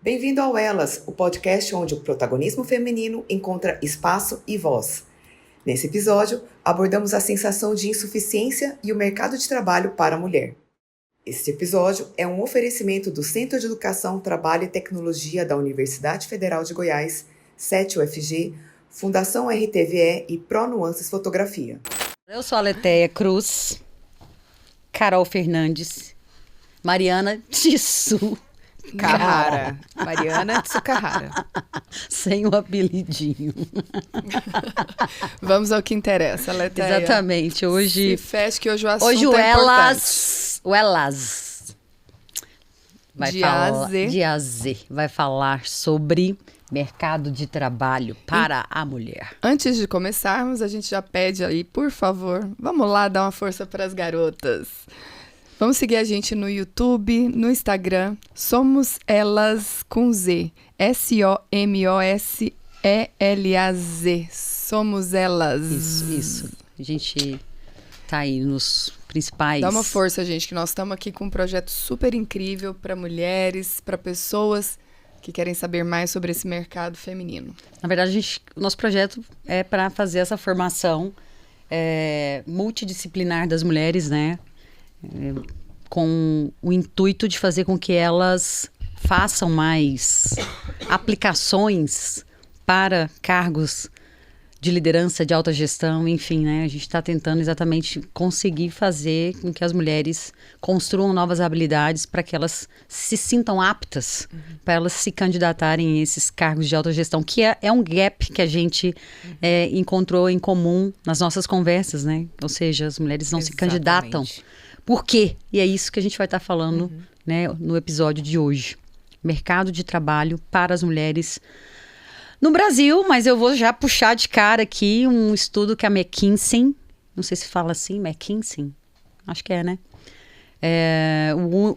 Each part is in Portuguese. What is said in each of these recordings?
Bem-vindo ao Elas, o podcast onde o protagonismo feminino encontra espaço e voz. Nesse episódio, abordamos a sensação de insuficiência e o mercado de trabalho para a mulher. Este episódio é um oferecimento do Centro de Educação, Trabalho e Tecnologia da Universidade Federal de Goiás, 7UFG, Fundação RTVE e Pronuances Fotografia. Eu sou a Letéia Cruz, Carol Fernandes, Mariana Tissu Carrara. Mariana Tsukahara. Sem o apelidinho. Vamos ao que interessa, Letéia. Exatamente. Hoje, se feche que hoje o assunto hoje é importante. O Elas vai falar sobre mercado de trabalho para a mulher. Antes de começarmos, a gente já pede aí, por favor, vamos lá dar uma força para as garotas. Vamos seguir a gente no YouTube, no Instagram, Somos Elas com Z, SOMOSELAZ, Somos Elas. Isso. A gente tá aí nos principais... Dá uma força, gente, que nós estamos aqui com um projeto super incrível para mulheres, para pessoas que querem saber mais sobre esse mercado feminino. Na verdade, o nosso projeto é para fazer essa formação multidisciplinar das mulheres, né? Com o intuito de fazer com que elas façam mais aplicações para cargos de liderança, de alta gestão, enfim, né? A gente está tentando exatamente conseguir fazer com que as mulheres construam novas habilidades para que elas se sintam aptas, para elas se candidatarem a esses cargos de alta gestão, que é um gap que a gente encontrou em comum nas nossas conversas, né? Ou seja, as mulheres não se candidatam. Por quê? E é isso que a gente vai estar falando, né, no episódio de hoje. Mercado de trabalho para as mulheres no Brasil, mas eu vou já puxar de cara aqui um estudo que a McKinsey, não sei se fala assim, McKinsey, acho que é, né?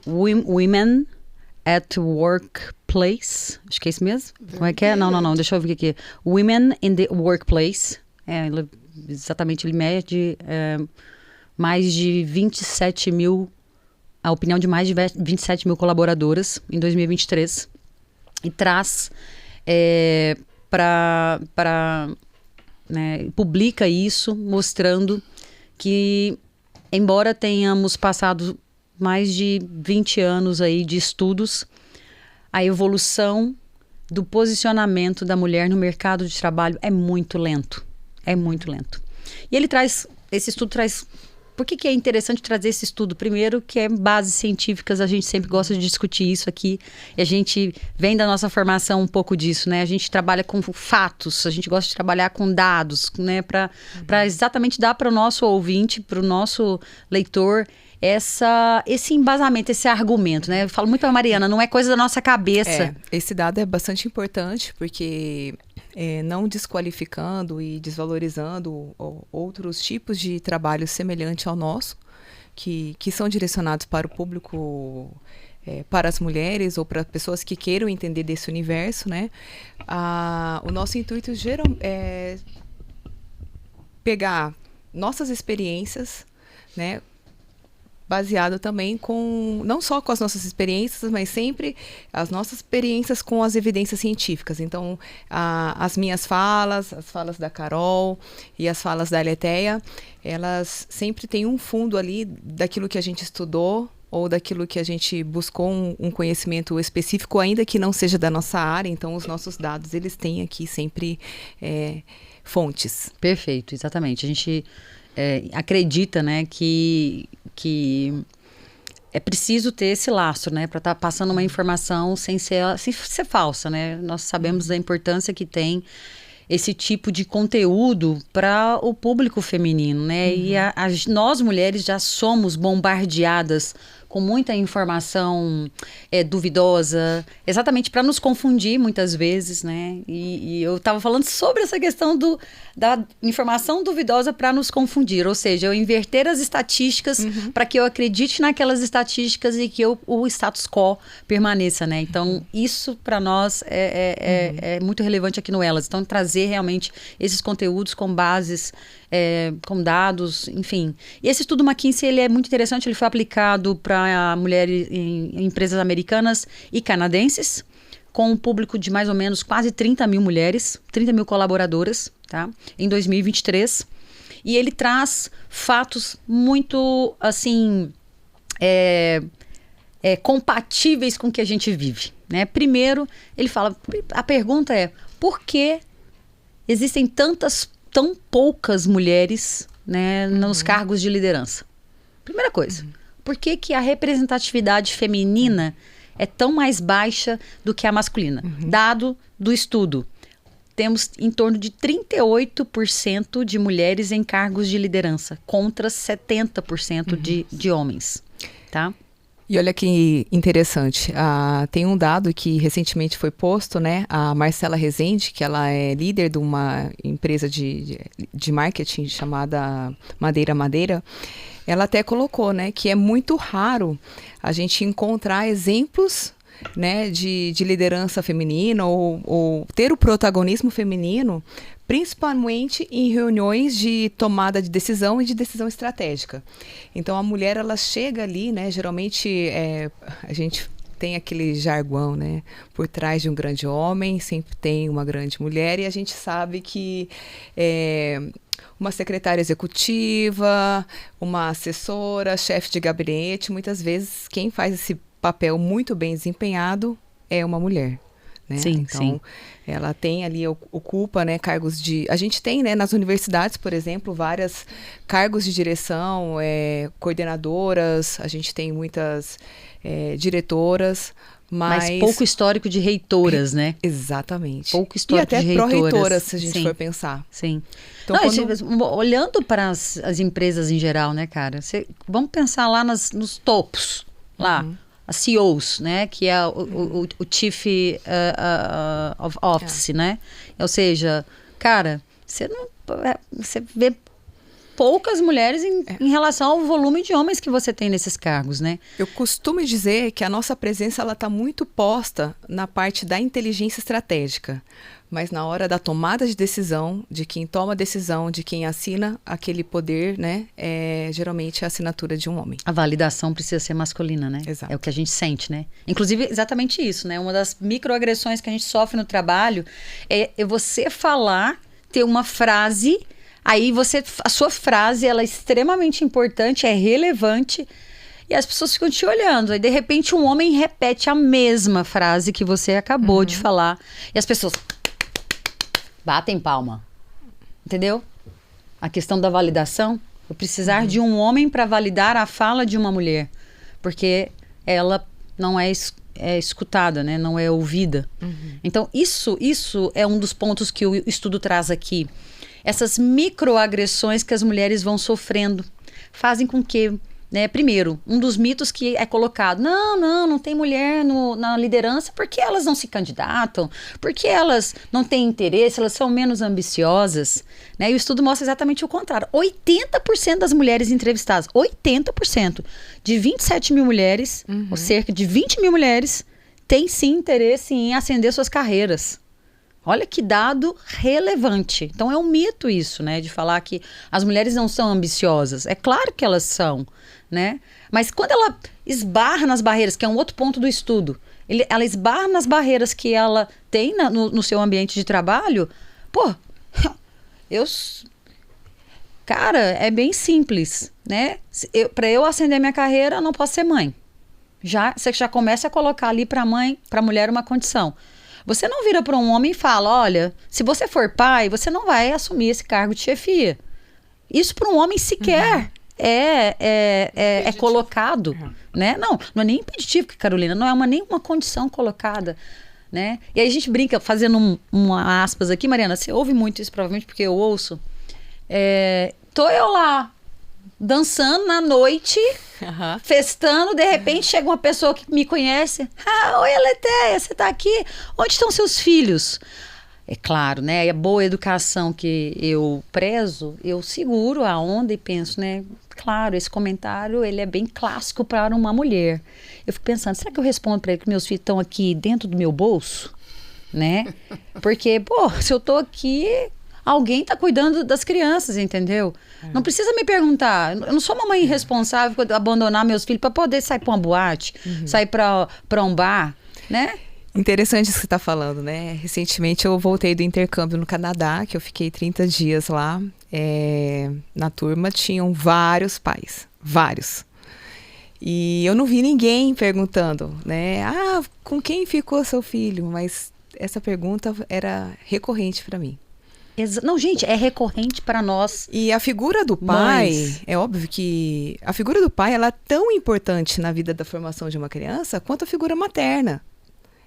Women at Workplace, acho que é isso mesmo? Como é que é? Não, deixa eu ver aqui. Women in the Workplace, exatamente, ele mede mais de 27 mil, a opinião de mais de 27 mil colaboradoras em 2023, e traz publica isso, mostrando que, embora tenhamos passado mais de 20 anos aí de estudos, a evolução do posicionamento da mulher no mercado de trabalho é muito lento. É muito lento. E esse estudo traz... Por que é interessante trazer esse estudo? Primeiro, que é bases científicas, a gente sempre gosta de discutir isso aqui, e a gente vem da nossa formação um pouco disso, né? A gente trabalha com fatos, a gente gosta de trabalhar com dados, né? Para exatamente dar para o nosso ouvinte, para o nosso leitor, esse embasamento, esse argumento, né? Eu falo muito para a Mariana, não é coisa da nossa cabeça. Esse dado é bastante importante, porque não desqualificando e desvalorizando outros tipos de trabalho semelhante ao nosso, que são direcionados para o público, para as mulheres ou para pessoas que queiram entender desse universo, né? O nosso intuito é pegar nossas experiências, né? Baseado também não só com as nossas experiências, mas sempre as nossas experiências com as evidências científicas. Então, as minhas falas, as falas da Carol e as falas da Letéia, elas sempre têm um fundo ali daquilo que a gente estudou ou daquilo que a gente buscou um conhecimento específico, ainda que não seja da nossa área. Então, os nossos dados, eles têm aqui sempre fontes. Perfeito, exatamente. A gente acredita, né, que é preciso ter esse lastro, né, para estar passando uma informação sem ser falsa, né? Nós sabemos da importância que tem esse tipo de conteúdo para o público feminino, né? E nós mulheres já somos bombardeadas com muita informação duvidosa, exatamente para nos confundir muitas vezes, né? E eu estava falando sobre essa questão da informação duvidosa para nos confundir, ou seja, eu inverter as estatísticas para que eu acredite naquelas estatísticas e que o status quo permaneça, né? Então, isso para nós é muito relevante aqui no Elas. Então, trazer realmente esses conteúdos com bases, com dados, enfim. E esse estudo McKinsey, ele é muito interessante, ele foi aplicado para mulheres em empresas americanas e canadenses, com um público de mais ou menos quase 30 mil mulheres, 30 mil colaboradoras, tá? Em 2023. E ele traz fatos muito, assim, compatíveis com o que a gente vive, né? Primeiro, ele fala, a pergunta é, por que existem tão poucas mulheres, né, nos cargos de liderança? Primeira coisa, por que a representatividade feminina é tão mais baixa do que a masculina? Dado do estudo, temos em torno de 38% de mulheres em cargos de liderança, contra 70% de homens, tá? E olha que interessante, tem um dado que recentemente foi posto, né? A Marcela Rezende, que ela é líder de uma empresa de marketing chamada Madeira, ela até colocou, né, que é muito raro a gente encontrar exemplos, né, de liderança feminina ou ter o protagonismo feminino, principalmente em reuniões de tomada de decisão e de decisão estratégica. Então, a mulher, ela chega ali, né, geralmente a gente tem aquele jargão, né, por trás de um grande homem sempre tem uma grande mulher, e a gente sabe que uma secretária executiva, uma assessora, chefe de gabinete, muitas vezes quem faz esse papel muito bem desempenhado é uma mulher, né? Sim, então, sim. Ela tem ali, ocupa, né, cargos de... A gente tem, né, nas universidades, por exemplo, vários cargos de direção, coordenadoras, a gente tem muitas diretoras, mas pouco histórico de reitoras, né? Exatamente. Pouco histórico de reitoras. E até pró-reitoras, se a gente Sim. for pensar. Sim. Então, Olhando para as empresas em geral, né, cara? Vamos pensar lá nos topos, lá, as CEOs, né? Que é o Chief of Office, né? Ou seja, cara, você vê poucas mulheres em relação ao volume de homens que você tem nesses cargos, né? Eu costumo dizer que a nossa presença ela está muito posta na parte da inteligência estratégica, mas na hora da tomada de decisão, de quem toma a decisão, de quem assina aquele poder, né, é geralmente a assinatura de um homem. A validação precisa ser masculina, né? Exato. É o que a gente sente, né? Inclusive, exatamente isso, né? Uma das microagressões que a gente sofre no trabalho é você falar, ter uma frase, aí a sua frase, ela é extremamente importante, é relevante, e as pessoas ficam te olhando. Aí, de repente, um homem repete a mesma frase que você acabou de falar, e as pessoas batem palma. Entendeu? A questão da validação. Eu precisar de um homem para validar a fala de uma mulher. Porque ela não é escutada, né? Não é ouvida. Então, isso é um dos pontos que o estudo traz aqui. Essas microagressões que as mulheres vão sofrendo fazem com que, né, primeiro, um dos mitos que é colocado, não tem mulher na liderança porque elas não se candidatam, porque elas não têm interesse, elas são menos ambiciosas, né? E o estudo mostra exatamente o contrário. 80% das mulheres entrevistadas, 80% de 27 mil mulheres, ou cerca de 20 mil mulheres, têm sim interesse em ascender suas carreiras. Olha que dado relevante. Então é um mito isso, né? De falar que as mulheres não são ambiciosas. É claro que elas são, né? Mas quando ela esbarra nas barreiras, que é um outro ponto do estudo, ela esbarra nas barreiras que ela tem no seu ambiente de trabalho, pô, cara, é bem simples, né? Para eu ascender minha carreira, eu não posso ser mãe. Você já começa a colocar ali para a mulher uma condição. Você não vira para um homem e fala, olha, se você for pai, você não vai assumir esse cargo de chefia. Isso para um homem sequer é colocado, né? Não é nem impeditivo, Carolina, não é nenhuma condição colocada, né? E aí a gente brinca, fazendo uma aspas aqui, Mariana, você ouve muito isso provavelmente porque eu ouço. Tô eu lá, dançando na noite, festando, de repente chega uma pessoa que me conhece. Oi, Aletheia, você tá aqui? Onde estão seus filhos? É claro, né? A boa educação que eu prezo, eu seguro a onda e penso, né? Claro, esse comentário, ele é bem clássico para uma mulher. Eu fico pensando, será que eu respondo para ele que meus filhos estão aqui dentro do meu bolso? Né? Porque, se eu tô aqui, alguém tá cuidando das crianças, entendeu? Não precisa me perguntar. Eu não sou uma mãe irresponsável por abandonar meus filhos para poder sair para uma boate, sair para um bar, né? Interessante isso que você está falando, né? Recentemente eu voltei do intercâmbio no Canadá, que eu fiquei 30 dias lá. Na turma tinham vários pais, vários. E eu não vi ninguém perguntando, né? Ah, com quem ficou seu filho? Mas essa pergunta era recorrente para mim. Não, gente, é recorrente para nós. E a figura do pai, mães. é óbvio que a figura do pai ela é tão importante na vida da formação de uma criança quanto a figura materna.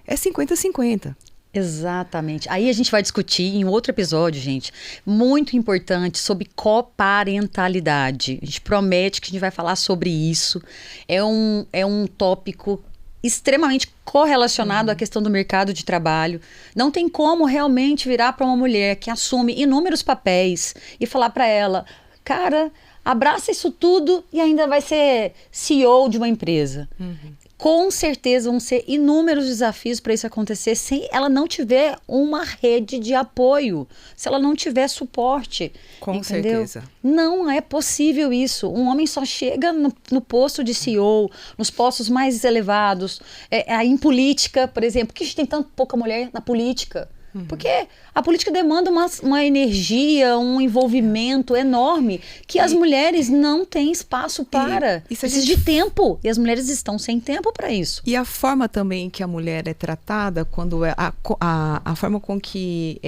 É 50-50. Exatamente. Aí a gente vai discutir em outro episódio, gente, muito importante sobre coparentalidade. A gente promete que a gente vai falar sobre isso. É um tópico extremamente correlacionado à questão do mercado de trabalho. Não tem como realmente virar para uma mulher que assume inúmeros papéis e falar para ela, cara, abraça isso tudo e ainda vai ser CEO de uma empresa. Com certeza vão ser inúmeros desafios para isso acontecer se ela não tiver uma rede de apoio, se ela não tiver suporte. Com entendeu? certeza. Não é possível isso. Um homem só chega no posto de CEO, nos postos mais elevados, em política, por exemplo. Por que a gente tem tão pouca mulher na política? Porque a política demanda uma energia, um envolvimento enorme que as mulheres não têm espaço para. Precisa de tempo. E as mulheres estão sem tempo para isso. E a forma também que a mulher é tratada, quando a forma com que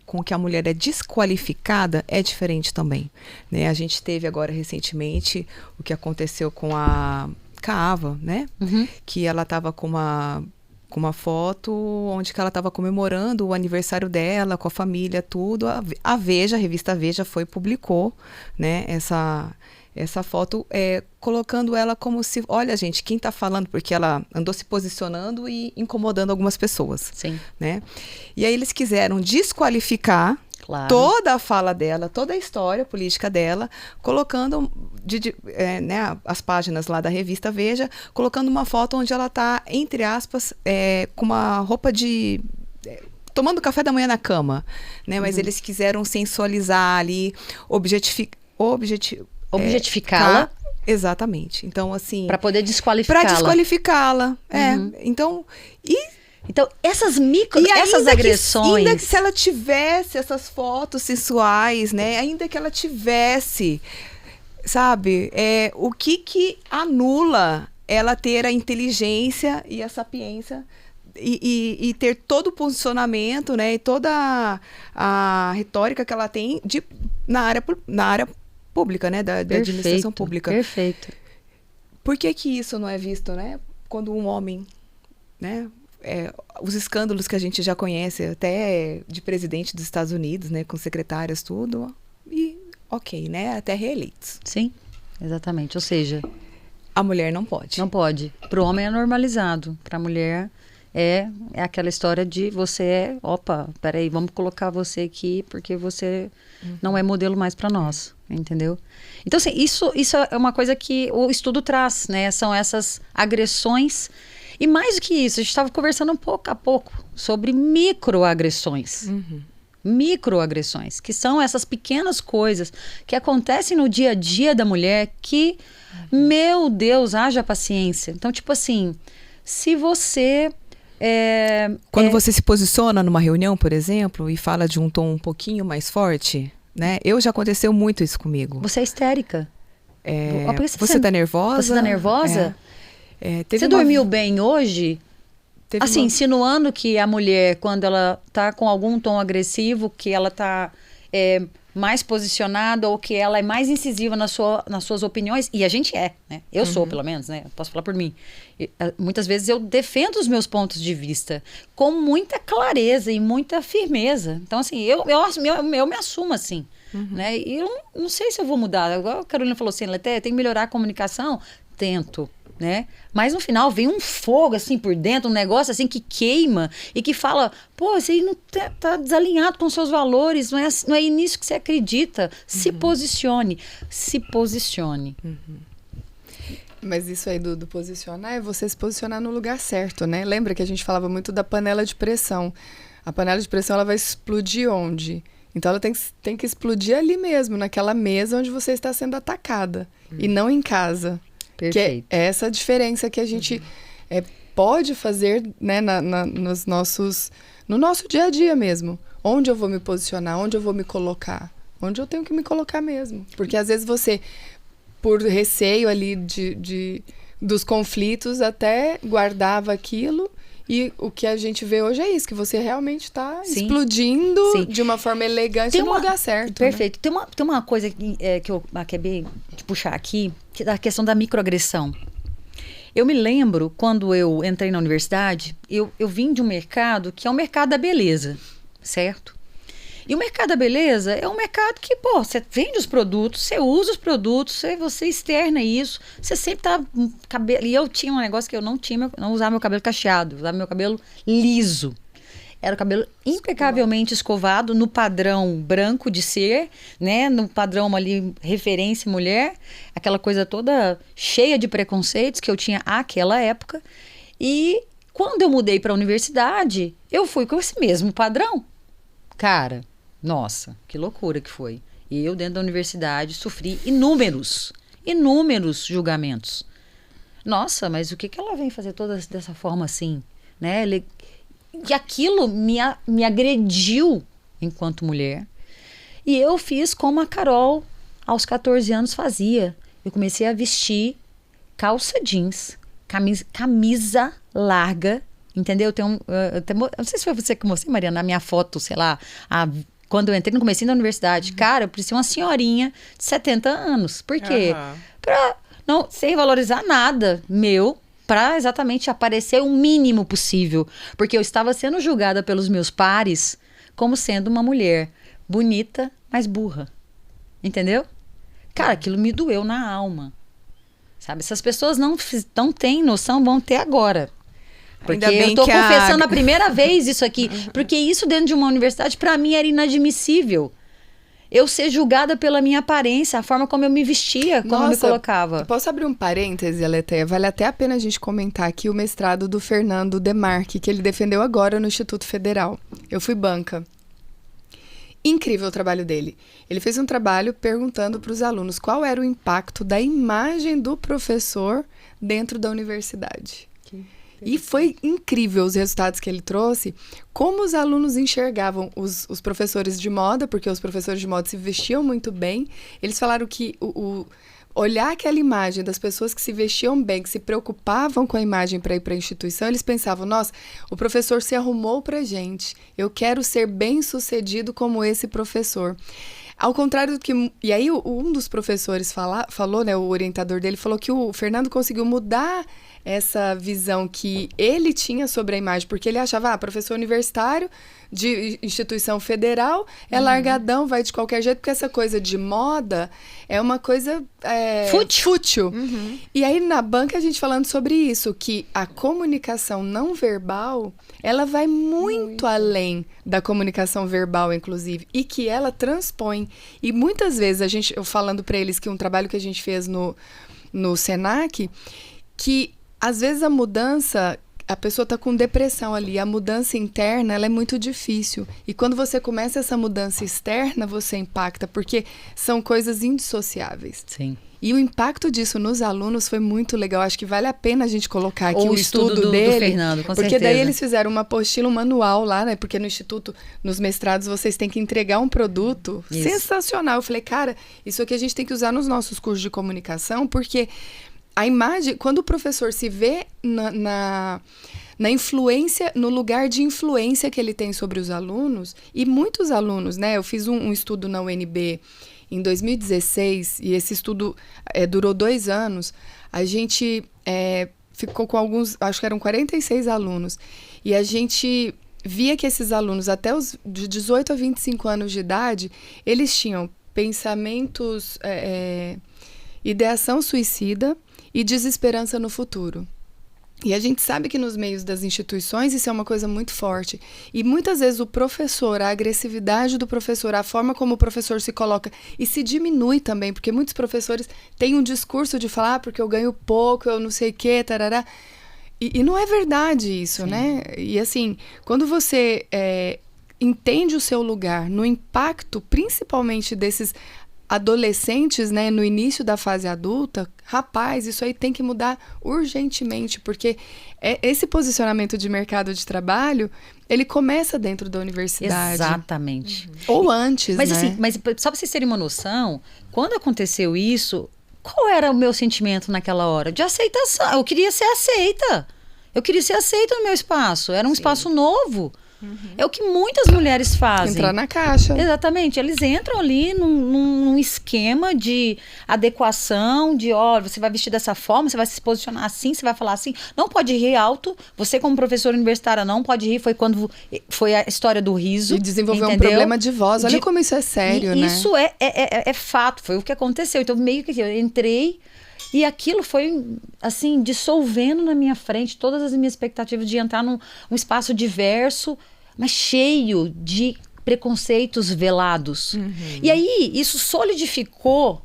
com que a mulher é desqualificada é diferente também. Né? A gente teve agora recentemente o que aconteceu com a Ava, né? Que ela estava com uma foto onde que ela estava comemorando o aniversário dela, com a família, tudo. A Veja, a revista Veja publicou, né, essa foto, colocando ela como se... Olha, gente, quem está falando? Porque ela andou se posicionando e incomodando algumas pessoas. Sim. Né? E aí eles quiseram desqualificar toda a fala dela, toda a história política dela, colocando né, as páginas lá da revista Veja, colocando uma foto onde ela está, entre aspas, com uma roupa de... tomando café da manhã na cama. Né? Mas eles quiseram sensualizar ali, objetificá-la. Exatamente. Então, assim... Para poder desqualificá-la. Para desqualificá-la. Então... Então, essas agressões... Ainda que se ela tivesse essas fotos sensuais, né? Ainda que ela tivesse, sabe? O que anula ela ter a inteligência e a sapiência e ter todo o posicionamento, né? E toda a retórica que ela tem na área pública, né? Da administração pública. Perfeito. Por que isso não é visto, né? Quando um homem, né? Os escândalos que a gente já conhece, até de presidente dos Estados Unidos, né, com secretárias, tudo, e ok, né, até reeleitos. Sim, exatamente, ou seja... A mulher não pode. Não pode. Para o homem é normalizado, para a mulher é aquela história de você peraí, vamos colocar você aqui porque você não é modelo mais para nós, entendeu? Então, assim, isso é uma coisa que o estudo traz, né, são essas agressões. E mais do que isso, a gente estava conversando pouco a pouco sobre microagressões. Microagressões, que são essas pequenas coisas que acontecem no dia a dia da mulher que, meu Deus, haja paciência. Então, tipo assim, se você... Quando você se posiciona numa reunião, por exemplo, e fala de um tom um pouquinho mais forte, né? Já aconteceu muito isso comigo. Você é histérica. Você tá nervosa? Você tá nervosa? Você dormiu bem hoje? Insinuando que a mulher, quando ela tá com algum tom agressivo, que ela tá mais posicionada ou que ela é mais incisiva nas suas opiniões, e a gente né? Eu sou, pelo menos, né? Posso falar por mim. Muitas vezes eu defendo os meus pontos de vista com muita clareza e muita firmeza. Então, assim, eu me assumo assim. Né? E eu não sei se eu vou mudar. Agora a Carolina falou assim, tem que melhorar a comunicação. Tento. Né? Mas no final vem um fogo assim por dentro, um negócio assim que queima e que fala, você aí não tá desalinhado com seus valores, não é nisso que você acredita. Se posicione. Mas isso aí do posicionar é você se posicionar no lugar certo, né? Lembra que a gente falava muito da panela de pressão. A panela de pressão ela vai explodir onde? Então ela tem que explodir ali mesmo, naquela mesa onde você está sendo atacada e não em casa. Perfeito. Que é essa diferença que a gente pode fazer, né, no nosso dia a dia mesmo. Onde eu vou me posicionar, onde eu vou me colocar, onde eu tenho que me colocar mesmo. Porque às vezes você, por receio ali dos conflitos, até guardava aquilo. E o que a gente vê hoje é isso, que você realmente está explodindo de uma forma elegante no lugar certo. Perfeito. Né? Tem uma coisa que eu acabei de puxar aqui, que é a questão da microagressão. Eu me lembro, quando eu entrei na universidade, eu vim de um mercado que é o mercado da beleza, certo? E o mercado da beleza é um mercado que, você vende os produtos, você usa os produtos, você externa isso, você sempre tá com cabelo... E eu tinha um negócio que eu não usava meu cabelo cacheado, usava meu cabelo liso. Era o cabelo impecavelmente escovado, no padrão branco de ser, né? No padrão ali, referência mulher, aquela coisa toda cheia de preconceitos que eu tinha àquela época. E quando eu mudei para a universidade, eu fui com esse mesmo padrão. Cara, nossa, que loucura que foi. E eu, dentro da universidade, sofri inúmeros julgamentos. Nossa, mas o que ela vem fazer toda dessa forma assim, né? E aquilo me agrediu enquanto mulher. E eu fiz como a Carol, aos 14 anos, fazia. Eu comecei a vestir calça jeans, camisa larga, entendeu? Eu não sei se foi você que mostrei, Mariana, na minha foto, sei lá, quando eu entrei no comecinho da universidade. Cara, eu parecia uma senhorinha de 70 anos. Por quê? Pra não sem valorizar nada meu, para exatamente aparecer o mínimo possível. Porque eu estava sendo julgada pelos meus pares como sendo uma mulher bonita, mas burra. Entendeu? Cara, aquilo me doeu na alma. Sabe? Essas pessoas não têm noção, vão ter agora. Porque eu tô confessando a primeira vez isso aqui. Porque isso dentro de uma universidade, para mim, era inadmissível. Eu ser julgada pela minha aparência, a forma como eu me vestia, como eu me colocava. Posso abrir um parêntese, Aletheia? Vale até a pena a gente comentar aqui o mestrado do Fernando Demarque, que ele defendeu agora no Instituto Federal. Eu fui banca. Incrível o trabalho dele. Ele fez um trabalho perguntando para os alunos qual era o impacto da imagem do professor dentro da universidade. E foi incrível os resultados que ele trouxe, como os alunos enxergavam os professores de moda, porque os professores de moda se vestiam muito bem. Eles falaram que olhar aquela imagem das pessoas que se vestiam bem, que se preocupavam com a imagem para ir para a instituição, eles pensavam, nossa, o professor se arrumou para a gente, eu quero ser bem-sucedido como esse professor. Ao contrário do que... E aí um dos professores falou, né, o orientador dele, falou que o Fernando conseguiu mudar essa visão que ele tinha sobre a imagem, porque ele achava, professor universitário de instituição federal é largadão, vai de qualquer jeito, porque essa coisa de moda é uma coisa fútil. E aí na banca a gente falando sobre isso, que a comunicação não verbal, ela vai muito além da comunicação verbal, inclusive, e que ela transpõe. E muitas vezes eu falando para eles que um trabalho que a gente fez no Senac, que às vezes a mudança, a pessoa está com depressão ali, a mudança interna, ela é muito difícil. E quando você começa essa mudança externa, você impacta, porque são coisas indissociáveis. Sim. E o impacto disso nos alunos foi muito legal. Acho que vale a pena a gente colocar aqui o estudo dele. Do Fernando, com porque certeza. Daí eles fizeram uma apostila, um manual lá, né? Porque no instituto, nos mestrados, vocês têm que entregar um produto sensacional. Eu falei, cara, isso aqui a gente tem que usar nos nossos cursos de comunicação, porque a imagem, quando o professor se vê na influência, no lugar de influência que ele tem sobre os alunos, e muitos alunos, né? Eu fiz um estudo na UNB em 2016, e esse estudo durou 2 anos. A gente ficou com alguns, acho que eram 46 alunos, e a gente via que esses alunos, até os de 18 a 25 anos de idade, eles tinham pensamentos, ideação suicida e desesperança no futuro. E a gente sabe que nos meios das instituições isso é uma coisa muito forte. E muitas vezes o professor, a agressividade do professor, a forma como o professor se coloca, e se diminui também, porque muitos professores têm um discurso de falar, porque eu ganho pouco, eu não sei o quê, tarará. E não é verdade isso, Sim. né? E assim, quando você entende o seu lugar no impacto, principalmente desses adolescentes, né, no início da fase adulta, rapaz, isso aí tem que mudar urgentemente, porque esse posicionamento de mercado de trabalho, ele começa dentro da universidade. Exatamente. Ou antes, Mas né? assim, só pra vocês terem uma noção, quando aconteceu isso, qual era o meu sentimento naquela hora? De aceitação. Eu queria ser aceita. Eu queria ser aceita no meu espaço. Era um espaço novo. É o que muitas mulheres fazem. Entrar na caixa. Exatamente. Eles entram ali num esquema de adequação, de, ó, você vai vestir dessa forma, você vai se posicionar assim, você vai falar assim. Não pode rir alto. Você, como professora universitária, não pode rir. Foi quando foi a história do riso. E desenvolver um entendeu? problema de voz. Olha como isso é sério, né? Isso é fato. Foi o que aconteceu. Então, meio que eu entrei e aquilo foi, assim, dissolvendo na minha frente todas as minhas expectativas de entrar num espaço diverso, mas cheio de preconceitos velados. E aí, isso solidificou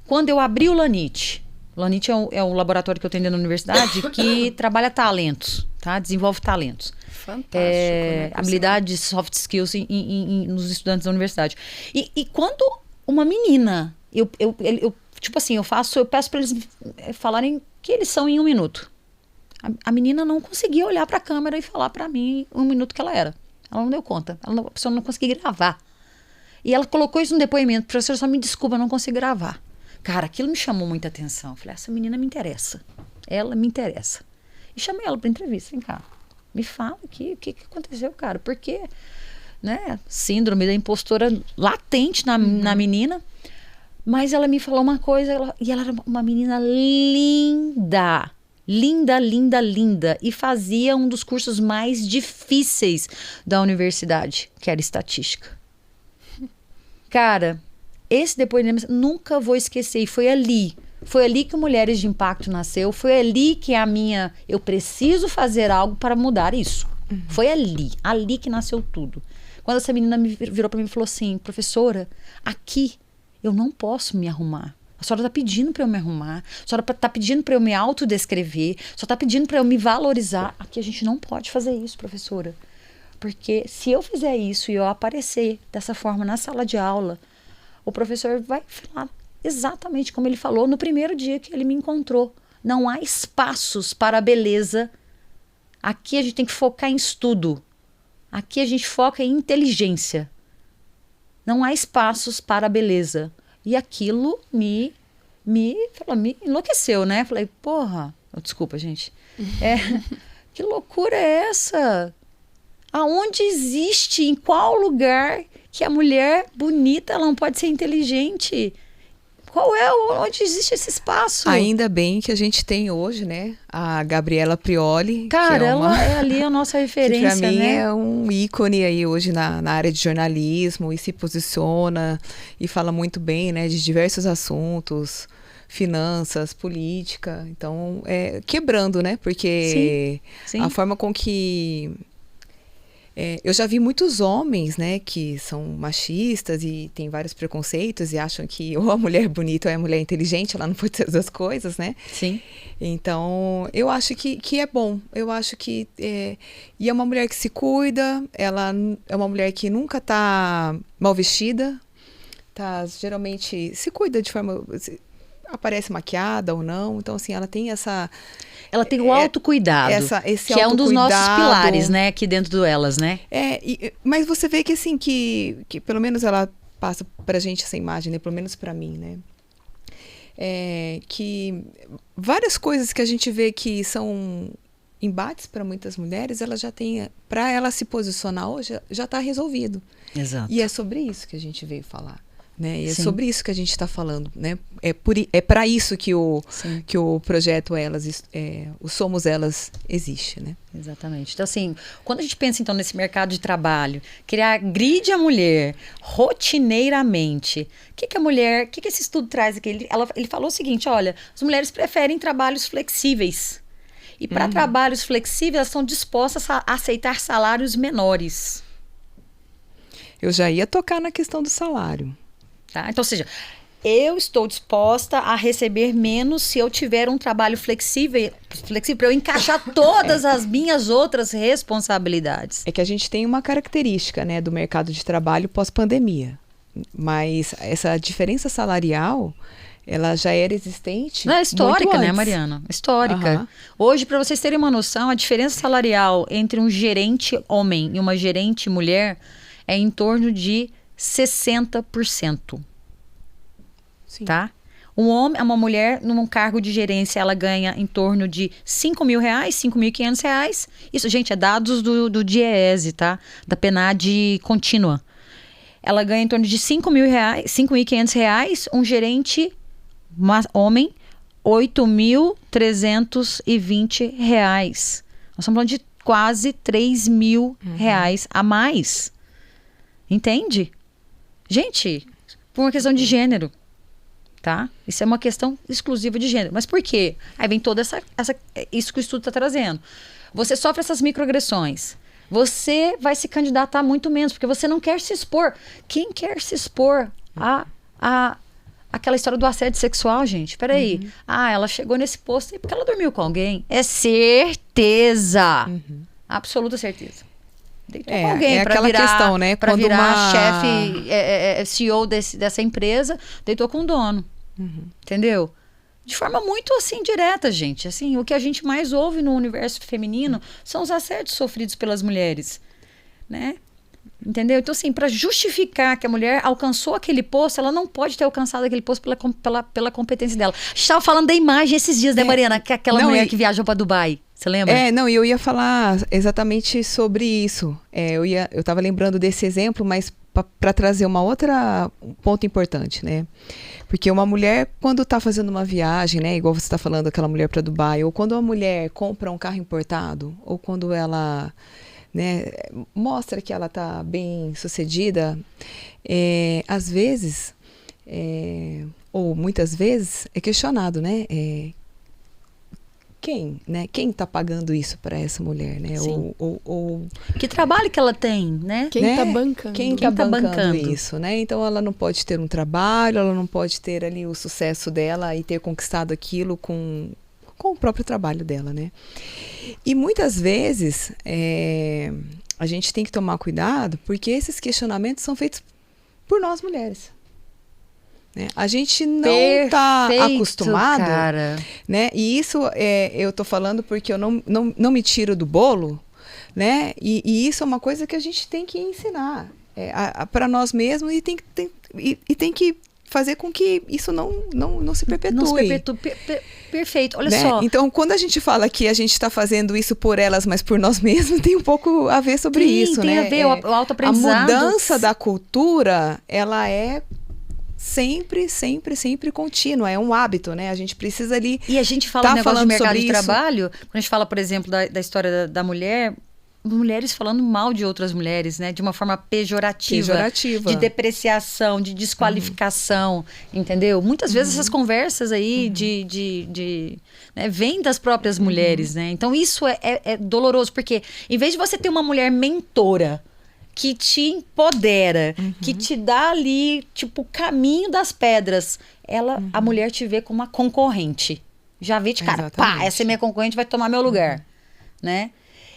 quando eu abri o Lanit. O Lanit é um laboratório que eu tenho dentro da universidade que trabalha talentos, tá? Desenvolve talentos. Fantástico, né? Habilidades, soft skills nos estudantes da universidade. E quando uma menina, tipo assim, eu peço para eles falarem que eles são em 1 minuto. A menina não conseguia olhar para a câmera e falar para mim 1 minuto que ela era. Ela não deu conta. A pessoa não conseguia gravar. E ela colocou isso no depoimento. Professor, só me desculpa, eu não consigo gravar. Cara, aquilo me chamou muita atenção. Eu falei, essa menina me interessa. Ela me interessa. E chamei ela para entrevista. Vem cá, me fala aqui, o que aconteceu, cara? Por quê? Né? Síndrome da impostora latente na menina. Mas ela me falou uma coisa, e ela era uma menina linda. Linda, linda, linda. E fazia um dos cursos mais difíceis da universidade, que era estatística. Cara, esse depoimento nunca vou esquecer. E foi ali que o Mulheres de Impacto nasceu. Foi ali que eu preciso fazer algo para mudar isso. Foi ali que nasceu tudo. Quando essa menina virou para mim e falou assim, professora, aqui eu não posso me arrumar. A senhora está pedindo para eu me arrumar. A senhora está pedindo para eu me autodescrever. A senhora está pedindo para eu me valorizar. Aqui a gente não pode fazer isso, professora. Porque se eu fizer isso e eu aparecer dessa forma na sala de aula, o professor vai falar exatamente como ele falou no primeiro dia que ele me encontrou. Não há espaços para a beleza. Aqui a gente tem que focar em estudo. Aqui a gente foca em inteligência. Não há espaços para a beleza. E aquilo me enlouqueceu, né? Falei, porra, desculpa, gente. Que loucura é essa? Aonde existe, em qual lugar que a mulher bonita ela não pode ser inteligente? Onde existe esse espaço? Ainda bem que a gente tem hoje, né, a Gabriela Prioli. Cara, ela é ali a nossa referência, que pra mim né? é um ícone aí hoje na área de jornalismo e se posiciona e fala muito bem, né, de diversos assuntos, finanças, política. Então, quebrando, né, porque Sim. a forma com que... eu já vi muitos homens, né, que são machistas e têm vários preconceitos e acham que ou a mulher bonita ou a mulher inteligente, ela não pode ser as duas coisas, né? Sim. Então, eu acho que é bom. Eu acho que... E é uma mulher que se cuida, ela é uma mulher que nunca tá mal vestida, tá geralmente se cuida de forma... aparece maquiada ou não, então assim, ela tem essa... Ela tem o autocuidado, esse que é um dos nossos autocuidado. pilares, né, aqui dentro do Elas, né? Mas você vê que assim, que pelo menos ela passa pra gente essa imagem, né, pelo menos pra mim, né, que várias coisas que a gente vê que são embates para muitas mulheres, ela já tem, para ela se posicionar hoje, já tá resolvido. Exato. E é sobre isso que a gente veio falar. Né? E é Sim. sobre isso que a gente está falando, né? É para isso que o projeto Elas, o Somos Elas existe, né? Exatamente. Então, assim, quando a gente pensa, então, nesse mercado de trabalho, que agride a mulher rotineiramente, o que esse estudo traz aqui? Ele falou o seguinte, olha, as mulheres preferem trabalhos flexíveis. E para trabalhos flexíveis, elas estão dispostas a aceitar salários menores. Eu já ia tocar na questão do salário. Tá? Então, ou seja, eu estou disposta a receber menos se eu tiver um trabalho flexível para eu encaixar todas as minhas outras responsabilidades. É que a gente tem uma característica, né, do mercado de trabalho pós-pandemia, Mas essa diferença salarial, ela já era existente. Não, é histórica, muito né, antes. Mariana? Histórica. Aham. Hoje, para vocês terem uma noção, a diferença salarial entre um gerente homem e uma gerente mulher é em torno de 60%. Sim. Tá? Um homem, uma mulher, num cargo de gerência, ela ganha em torno de R$5.000, R$5.500. Isso, gente, é dados do DIEESE, tá? Da PNAD contínua. Ela ganha em torno de R$5.500. Um gerente homem, R$8.320. Nós estamos falando de quase R$3.000 a mais. Entende? Gente, por uma questão de gênero. Tá? Isso é uma questão exclusiva de gênero. Mas por quê? Aí vem toda isso que o estudo está trazendo. Você sofre essas microagressões. Você vai se candidatar muito menos, porque você não quer se expor. Quem quer se expor a aquela história do assédio sexual, gente? Peraí. Ela chegou nesse posto aí porque ela dormiu com alguém. É certeza. Absoluta certeza. Deitou com alguém para aquela virar, questão, né? Para Quando virar chefe, CEO dessa empresa, deitou com o dono. Entendeu? De forma muito assim direta, gente. Assim, o que a gente mais ouve no universo feminino são os assédios sofridos pelas mulheres, né? Entendeu? Então, assim, para justificar que a mulher alcançou aquele posto, ela não pode ter alcançado aquele posto pela competência dela. A gente estava falando da imagem esses dias, né, Mariana? Que aquela mulher que viajou para Dubai. Você lembra? E eu ia falar exatamente sobre isso. Eu estava lembrando desse exemplo, mas para trazer um ponto importante, né? Porque uma mulher, quando está fazendo uma viagem, né? Igual você está falando, aquela mulher para Dubai, ou quando uma mulher compra um carro importado, ou quando ela, né, mostra que ela está bem sucedida, às vezes, ou muitas vezes, é questionado, né? Quem está pagando isso para essa mulher, né? Ou que trabalho que ela tem, né? Quem está bancando? Quem está bancando isso, né? Então ela não pode ter um trabalho, ela não pode ter ali o sucesso dela e ter conquistado aquilo com o próprio trabalho dela, né? E muitas vezes a gente tem que tomar cuidado porque esses questionamentos são feitos por nós mulheres. Né? A gente não está acostumado, cara. Né? E isso eu tô falando porque eu não me tiro do bolo, né? E isso é uma coisa que a gente tem que ensinar para nós mesmos e tem que fazer com que isso não se perpetue. Não se perpetue. Perfeito. Olha, né? só. Então, quando a gente fala que a gente está fazendo isso por elas, mas por nós mesmos, tem um pouco a ver sobre isso, tem né? A ver, o autoaprendizado. A mudança da cultura, ela é sempre contínua, é um hábito, né? A gente precisa ali. E a gente fala do negócio de mercado de trabalho, quando a gente fala, por exemplo, da história da mulher, mulheres falando mal de outras mulheres, né? De uma forma pejorativa. De depreciação, de desqualificação, entendeu? Muitas vezes essas conversas aí né, vêm das próprias mulheres, né? Então isso é doloroso, porque em vez de você ter uma mulher mentora, que te empodera, que te dá ali, tipo, o caminho das pedras. A mulher te vê como uma concorrente. Já vê de cara, pá, essa é minha concorrente, vai tomar meu lugar, né?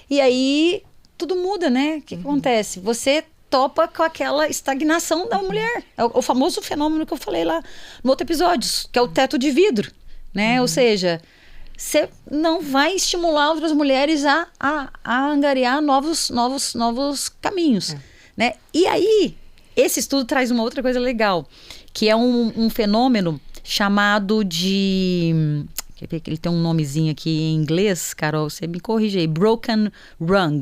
E aí, tudo muda, né? O que acontece? Você topa com aquela estagnação da mulher. É o famoso fenômeno que eu falei lá no outro episódio, que é o teto de vidro, né? Ou seja, você não vai estimular outras mulheres a angariar novos caminhos, né? E aí, esse estudo traz uma outra coisa legal, que é um fenômeno chamado de... Quer ver que ele tem um nomezinho aqui em inglês, Carol, você me corrige aí. Broken Rung,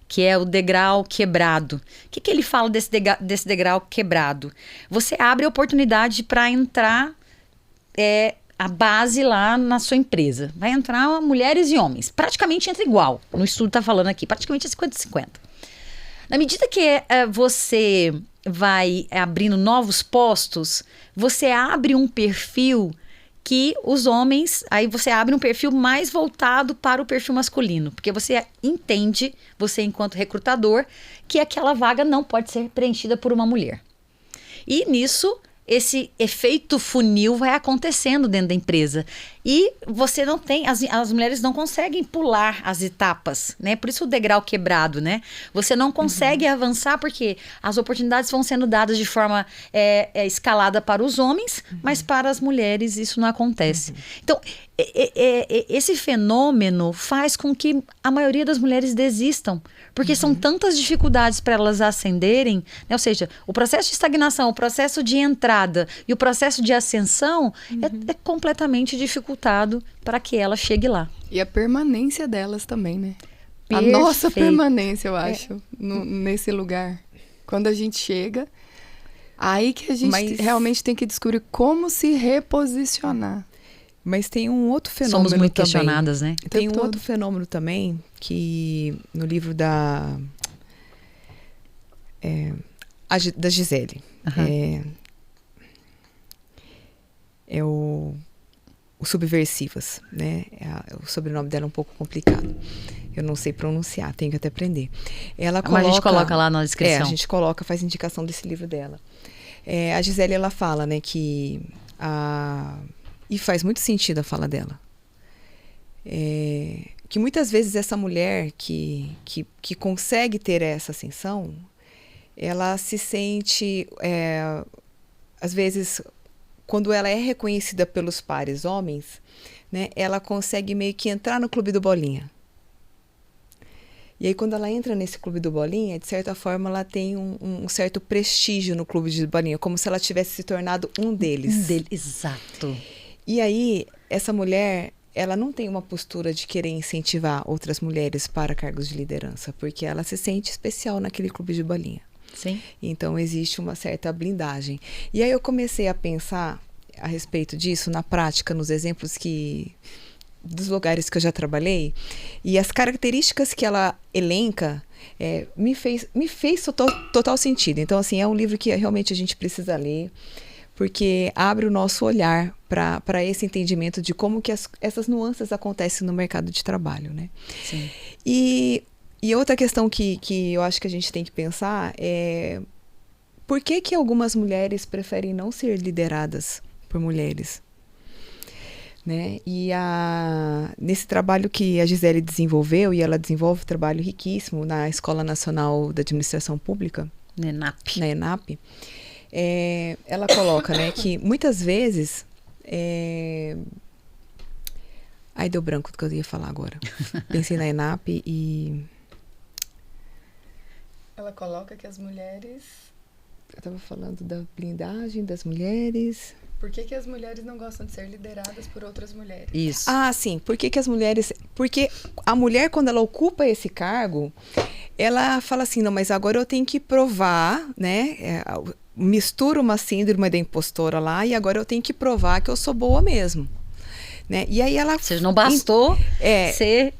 que é o degrau quebrado. O que ele fala desse degrau quebrado? Você abre a oportunidade para entrar... a base lá na sua empresa. Vai entrar mulheres e homens. Praticamente entra igual. No estudo está falando aqui. Praticamente é 50-50. Na medida que você vai abrindo novos postos, você abre um perfil que os homens... Aí você abre um perfil mais voltado para o perfil masculino. Porque você entende, você enquanto recrutador, que aquela vaga não pode ser preenchida por uma mulher. E nisso... esse efeito funil vai acontecendo dentro da empresa. E você não tem, as mulheres não conseguem pular as etapas, né? Por isso o degrau quebrado, né? Você não consegue avançar porque as oportunidades vão sendo dadas de forma escalada para os homens, mas para as mulheres isso não acontece. Então, esse fenômeno faz com que a maioria das mulheres desistam, porque são tantas dificuldades para elas ascenderem, né? Ou seja, o processo de estagnação, o processo de entrada e o processo de ascensão é completamente dificultado para que ela chegue lá. E a permanência delas também, né? Perfeito. A nossa permanência, eu acho, nesse lugar. Quando a gente chega, aí que a gente realmente tem que descobrir como se reposicionar. Mas tem um outro fenômeno Somos muito também. questionadas, né? Tem um outro fenômeno também, que no livro da Gisele, é o Subversivas, né? O sobrenome dela é um pouco complicado. Eu não sei pronunciar, tenho que até aprender. Ela coloca, mas a gente coloca lá na descrição. A gente coloca, faz indicação desse livro dela. A Gisele, ela fala, né, que e faz muito sentido a fala dela. Que muitas vezes essa mulher que consegue ter essa ascensão, ela se sente, às vezes, quando ela é reconhecida pelos pares homens, né, ela consegue meio que entrar no clube do Bolinha. E aí, quando ela entra nesse clube do Bolinha, de certa forma, ela tem um certo prestígio no clube de Bolinha, como se ela tivesse se tornado um deles. Exato. E aí, essa mulher, ela não tem uma postura de querer incentivar outras mulheres para cargos de liderança, porque ela se sente especial naquele clube de Bolinha. Sim. Então, existe uma certa blindagem. E aí, eu comecei a pensar a respeito disso, na prática, nos exemplos dos lugares que eu já trabalhei, e as características que ela elenca me fez total sentido. Então, assim, é um livro que realmente a gente precisa ler, porque abre o nosso olhar para esse entendimento de como que essas nuances acontecem no mercado de trabalho, né? Sim. E outra questão que eu acho que a gente tem que pensar é por que algumas mulheres preferem não ser lideradas por mulheres? Né? E nesse trabalho que a Gisele desenvolveu, e ela desenvolve um trabalho riquíssimo na Escola Nacional da Administração Pública, na ENAP, ela coloca, né, que muitas vezes... Ai, deu branco do que eu ia falar agora. Pensei na ENAP e... Ela coloca que as mulheres... Eu estava falando da blindagem das mulheres... Por que as mulheres não gostam de ser lideradas por outras mulheres? Isso. Ah, sim. Por que as mulheres... Porque a mulher, quando ela ocupa esse cargo, ela fala assim, não, mas agora eu tenho que provar, né? Mistura uma síndrome da impostora lá, e agora eu tenho que provar que eu sou boa mesmo. Né? E aí ela... Ou seja, não bastou ser...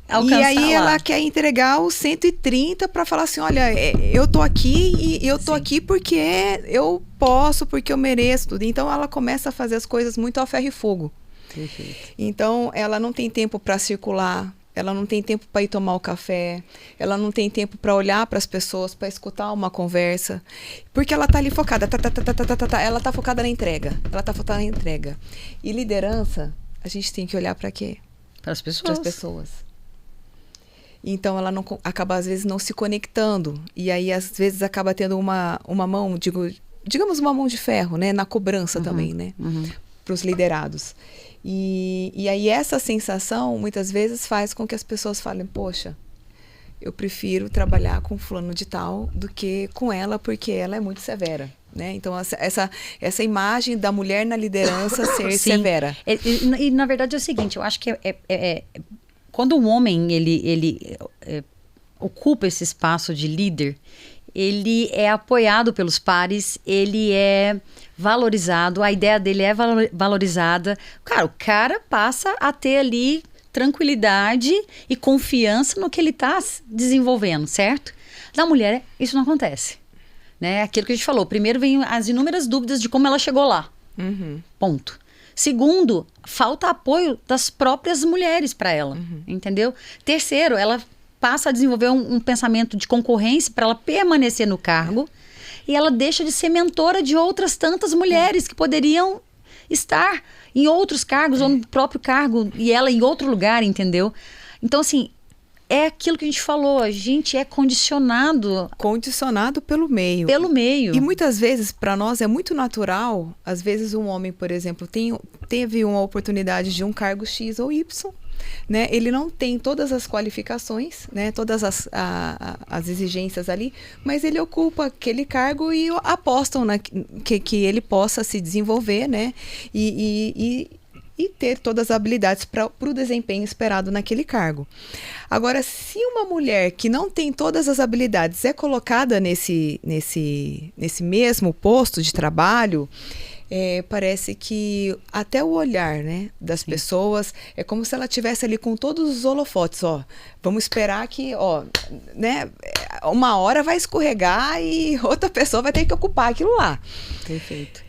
alcançar e aí lá. ela quer entregar os 130 para falar assim, olha, eu tô aqui e eu tô aqui porque eu posso, porque eu mereço tudo. Então ela começa a fazer as coisas muito ao ferro e fogo. Perfeito. Então ela não tem tempo para circular, ela não tem tempo para ir tomar o café, ela não tem tempo para olhar para as pessoas, para escutar uma conversa, porque ela tá ali focada, ela tá focada na entrega, E liderança, a gente tem que olhar para quê? Para as pessoas. Para as pessoas. Então, ela não acaba, às vezes, não se conectando. E aí, às vezes, acaba tendo uma mão, digamos, uma mão de ferro, né? Na cobrança também, né? Para os liderados. E aí, essa sensação, muitas vezes, faz com que as pessoas falem, poxa, eu prefiro trabalhar com fulano de tal do que com ela, porque ela é muito severa. Né? Então, essa imagem da mulher na liderança ser severa. E, na verdade, é o seguinte, eu acho que quando um homem ele ocupa esse espaço de líder, ele é apoiado pelos pares, ele é valorizado, a ideia dele é valorizada. Cara, o cara passa a ter ali tranquilidade e confiança no que ele está desenvolvendo, certo? Da mulher, isso não acontece. Né? Aquilo que a gente falou. Primeiro vem as inúmeras dúvidas de como ela chegou lá. Ponto. Segundo, falta apoio das próprias mulheres para ela. Entendeu? Terceiro, ela passa a desenvolver um pensamento de concorrência para ela permanecer no cargo. e ela deixa de ser mentora de outras tantas mulheres que poderiam estar em outros cargos ou no próprio cargo e ela em outro lugar, entendeu? Então, assim, é aquilo que a gente falou, a gente é condicionado pelo meio. Pelo meio. E muitas vezes, para nós, é muito natural. Às vezes, um homem, por exemplo, teve uma oportunidade de um cargo X ou Y, né? Ele não tem todas as qualificações, né? Todas as exigências ali, mas ele ocupa aquele cargo e apostam que ele possa se desenvolver, né? E ter todas as habilidades para o desempenho esperado naquele cargo. Agora, se uma mulher que não tem todas as habilidades é colocada nesse mesmo posto de trabalho, parece que até o olhar, né, das pessoas é como se ela estivesse ali com todos os holofotes, ó. Vamos esperar que, ó, né, uma hora vai escorregar e outra pessoa vai ter que ocupar aquilo lá. Perfeito.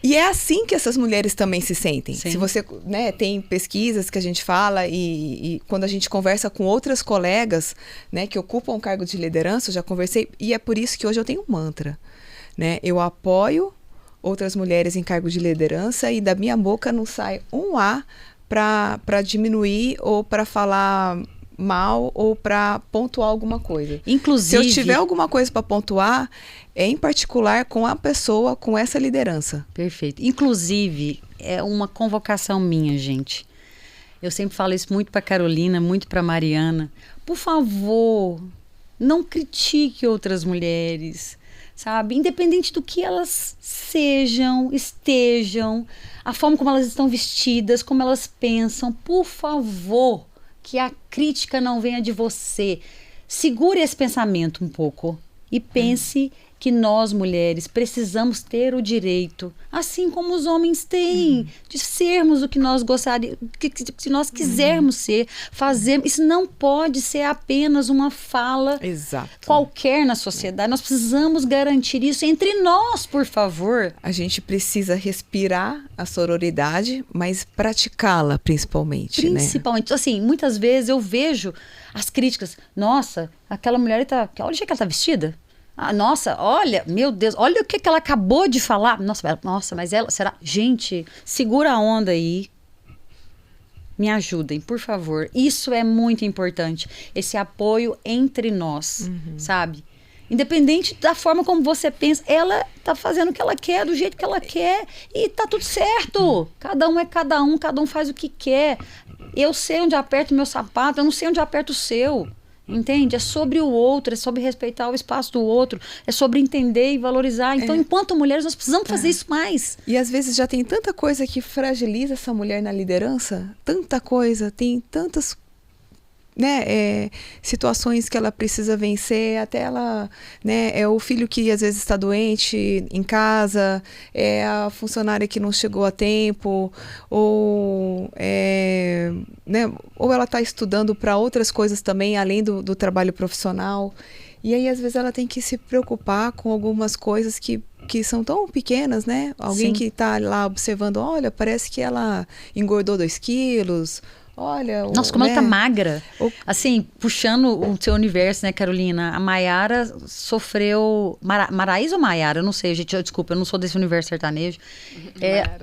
E é assim que essas mulheres também se sentem. Sim. Se você, né, tem pesquisas que a gente fala e quando a gente conversa com outras colegas, né, que ocupam um cargo de liderança, eu já conversei, e é por isso que hoje eu tenho um mantra, né? Eu apoio outras mulheres em cargo de liderança e da minha boca não sai um A para diminuir ou para falar mal ou para pontuar alguma coisa. Inclusive, se eu tiver alguma coisa para pontuar, é em particular com a pessoa, com essa liderança. Perfeito. Inclusive, é uma convocação minha, gente. Eu sempre falo isso muito para Carolina, muito para Mariana. Por favor, não critique outras mulheres, sabe? Independente do que elas sejam, estejam, a forma como elas estão vestidas, como elas pensam, por favor, que a crítica não venha de você. Segure esse pensamento um pouco e pense que nós, mulheres, precisamos ter o direito, assim como os homens têm, de sermos o que nós gostaríamos, que nós quisermos ser, fazer. Isso não pode ser apenas uma fala qualquer na sociedade. Nós precisamos garantir isso entre nós, por favor. A gente precisa respirar a sororidade, mas praticá-la principalmente, né? Principalmente. Assim, muitas vezes eu vejo as críticas. Nossa, aquela mulher olha o jeito que ela está vestida. Ah, nossa, olha, meu Deus, olha o que ela acabou de falar. Nossa, mas ela, será? Gente, segura a onda aí. Me ajudem, por favor. Isso é muito importante. Esse apoio entre nós, sabe? Independente da forma como você pensa, ela tá fazendo o que ela quer, do jeito que ela quer, e tá tudo certo. Cada um é cada um faz o que quer. Eu sei onde aperto o meu sapato, eu não sei onde aperto o seu. Entende? É sobre o outro, é sobre respeitar o espaço do outro, é sobre entender e valorizar. Então, enquanto mulheres, nós precisamos fazer isso mais. E às vezes já tem tanta coisa que fragiliza essa mulher na liderança, tanta coisa, tem tantas, né, situações que ela precisa vencer, até ela, né, é o filho que às vezes está doente em casa, é a funcionária que não chegou a tempo, ou né, ou ela está estudando para outras coisas também, além do trabalho profissional, e aí às vezes ela tem que se preocupar com algumas coisas que são tão pequenas, né? Alguém que está lá observando, olha, parece que ela engordou 2 quilos. Olha, nossa, como ela tá magra. Assim, puxando o seu universo, né, Carolina? A Maiara sofreu... Maraísa ou Maiara? Eu não sei, gente. Desculpa, eu não sou desse universo sertanejo.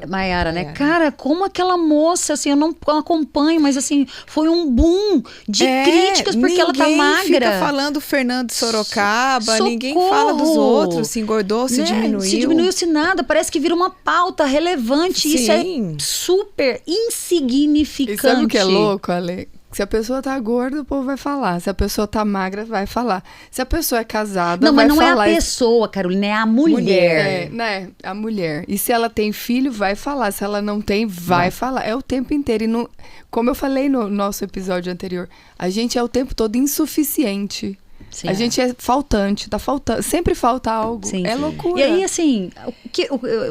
Maiara, né? Cara, como aquela moça, assim, eu não acompanho, mas assim, foi um boom de críticas porque ela tá magra. Ninguém fica falando Fernando de Sorocaba, ninguém fala dos outros, se engordou, se diminuiu. Se diminuiu-se nada, parece que vira uma pauta relevante. Sim. Isso é super insignificante. E sabe o que é louco, Ale? Se a pessoa tá gorda, o povo vai falar. Se a pessoa tá magra, vai falar. Se a pessoa é casada, vai falar. Não, mas não é a pessoa, Carolina, é a mulher. Né? A mulher. E se ela tem filho, vai falar. Se ela não tem, vai falar. É o tempo inteiro. E não, como eu falei no nosso episódio anterior, a gente é o tempo todo insuficiente. Sim. A gente é faltante, tá faltando, sempre falta algo. Sim. É loucura. E aí, assim,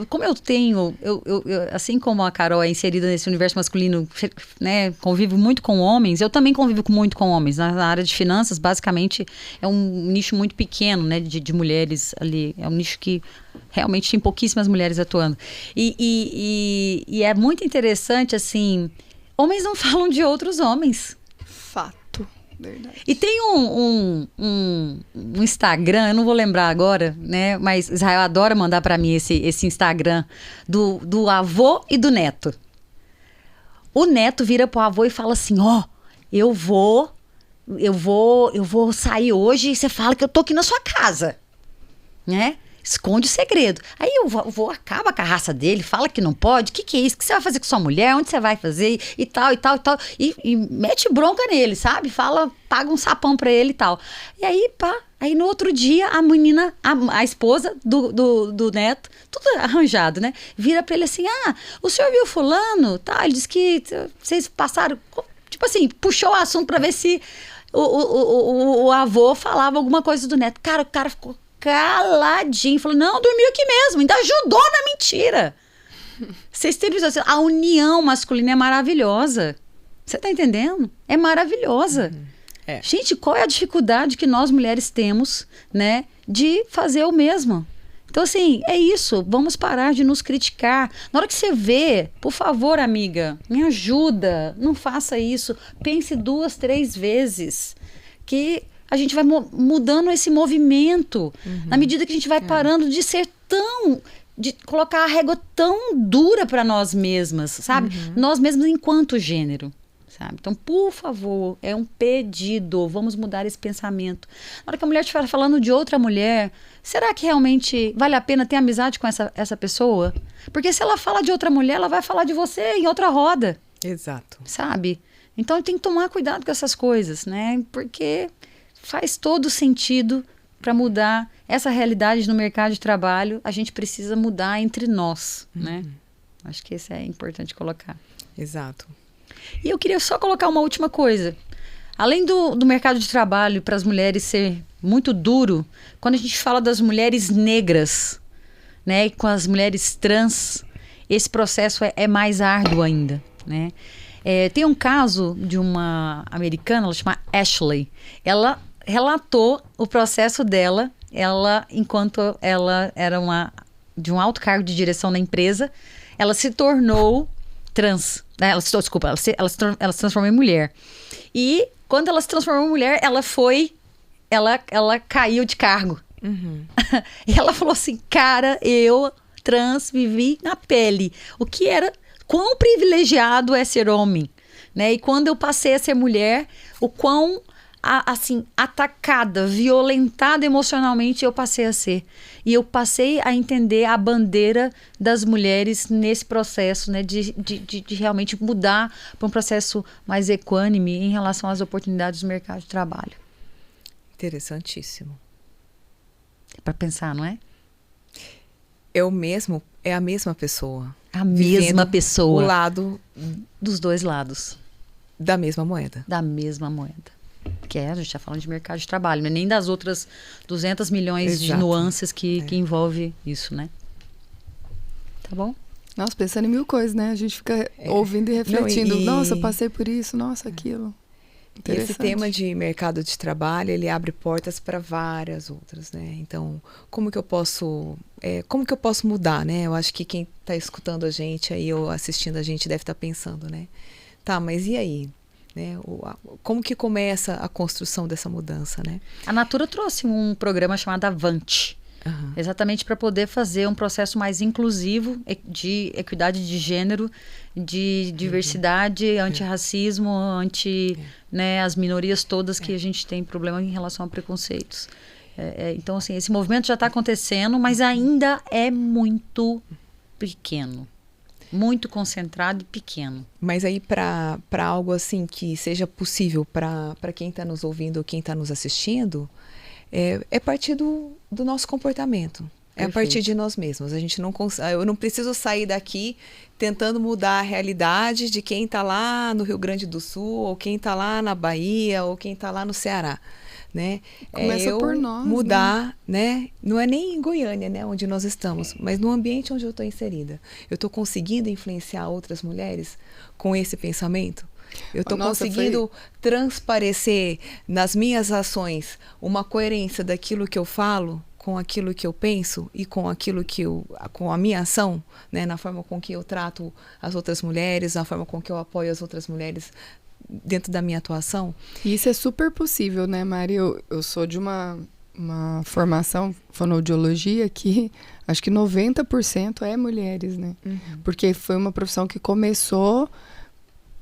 como eu tenho, assim como a Carol é inserida nesse universo masculino, né, convivo muito com homens, eu também convivo muito com homens. Na área de finanças, basicamente, é um nicho muito pequeno, né, de mulheres ali. É um nicho que realmente tem pouquíssimas mulheres atuando. E é muito interessante, assim, homens não falam de outros homens. Fato. Verdade. E tem um Instagram, eu não vou lembrar agora, né? Mas Israel adora mandar para mim esse Instagram do avô e do neto. O neto vira pro avô e fala assim, eu vou sair hoje e você fala que eu tô aqui na sua casa, né? Esconde o segredo. Aí o avô acaba com a raça dele, fala que não pode. O que é isso? O que você vai fazer com sua mulher? Onde você vai fazer? E tal, e tal, e tal. E mete bronca nele, sabe? Paga um sapão pra ele e tal. E aí, pá. Aí no outro dia, a menina, a esposa do neto, tudo arranjado, né? Vira pra ele assim, o senhor viu fulano? Tá, ele disse que vocês passaram... Tipo assim, puxou o assunto pra ver se o avô falava alguma coisa do neto. Cara, o cara ficou caladinho, falou, não, dormiu aqui mesmo, ainda ajudou na mentira. Vocês têm visão, a união masculina é maravilhosa. Você tá entendendo? É maravilhosa. É. Gente, qual é a dificuldade que nós mulheres temos, né, de fazer o mesmo? Então, assim, é isso. Vamos parar de nos criticar. Na hora que você vê, por favor, amiga, me ajuda. Não faça isso. Pense 2, 3 vezes. Que a gente vai mudando esse movimento. Na medida que a gente vai parando de ser de colocar a régua tão dura para nós mesmas, sabe? Nós mesmas enquanto gênero. Sabe? Então, por favor, é um pedido, vamos mudar esse pensamento. Na hora que a mulher estiver falando de outra mulher, será que realmente vale a pena ter amizade com essa pessoa? Porque se ela fala de outra mulher, ela vai falar de você em outra roda. Exato. Sabe? Então, tem que tomar cuidado com essas coisas, né? Porque faz todo sentido para mudar essa realidade no mercado de trabalho. A gente precisa mudar entre nós, né? Acho que isso é importante colocar. Exato. E eu queria só colocar uma última coisa. Além do mercado de trabalho para as mulheres ser muito duro, quando a gente fala das mulheres negras, né, com as mulheres trans, esse processo é mais árduo ainda, né? Tem um caso de uma americana, ela chama Ashley. Ela relatou o processo dela, enquanto ela era de um alto cargo de direção na empresa, ela se tornou trans. Ela se transformou em mulher. E quando ela se transformou em mulher, ela caiu de cargo. E ela falou assim, cara, eu trans vivi na pele. Quão privilegiado é ser homem, né? E quando eu passei a ser mulher, o quão assim, atacada, violentada emocionalmente eu passei a ser. E eu passei a entender a bandeira das mulheres nesse processo, né, de realmente mudar para um processo mais equânime em relação às oportunidades do mercado de trabalho. Interessantíssimo. É para pensar, não é? É a mesma pessoa. A mesma pessoa. O lado dos dois lados. Da mesma moeda. Da mesma moeda. Que a gente está falando de mercado de trabalho, né? Nem das outras 200 milhões Exato. De nuances que envolve isso, né? Tá bom? Nossa, pensando em mil coisas, né? A gente fica ouvindo e refletindo. Nossa, eu passei por isso, nossa, aquilo. Esse tema de mercado de trabalho, ele abre portas para várias outras, né? Então, como que eu posso mudar, né? Eu acho que quem está escutando a gente aí ou assistindo a gente deve estar pensando, né? Tá, mas e aí? Né? Como que começa a construção dessa mudança, né? A Natura trouxe um programa chamado Avante, exatamente para poder fazer um processo mais inclusivo de equidade de gênero, de diversidade, antirracismo, né, as minorias todas que a gente tem problema em relação a preconceitos. Então, assim, esse movimento já está acontecendo, mas ainda é muito pequeno. Muito concentrado e pequeno. Mas aí para algo assim que seja possível para quem está nos ouvindo ou quem está nos assistindo, é partir do nosso comportamento. É a partir de nós mesmos. Eu não preciso sair daqui tentando mudar a realidade de quem está lá no Rio Grande do Sul, ou quem está lá na Bahia, ou quem está lá no Ceará. Né? Começa por nós, mudar, né? Não é nem em Goiânia, né, onde nós estamos, mas no ambiente onde eu estou inserida. Eu estou conseguindo influenciar outras mulheres com esse pensamento? Eu estou conseguindo transparecer nas minhas ações uma coerência daquilo que eu falo com aquilo que eu penso e com aquilo com a minha ação, né, na forma com que eu trato as outras mulheres, na forma com que eu apoio as outras mulheres dentro da minha atuação. E isso é super possível, né, Mari? Eu sou de uma formação, fonoaudiologia, que acho que 90% é mulheres, né? Porque foi uma profissão que começou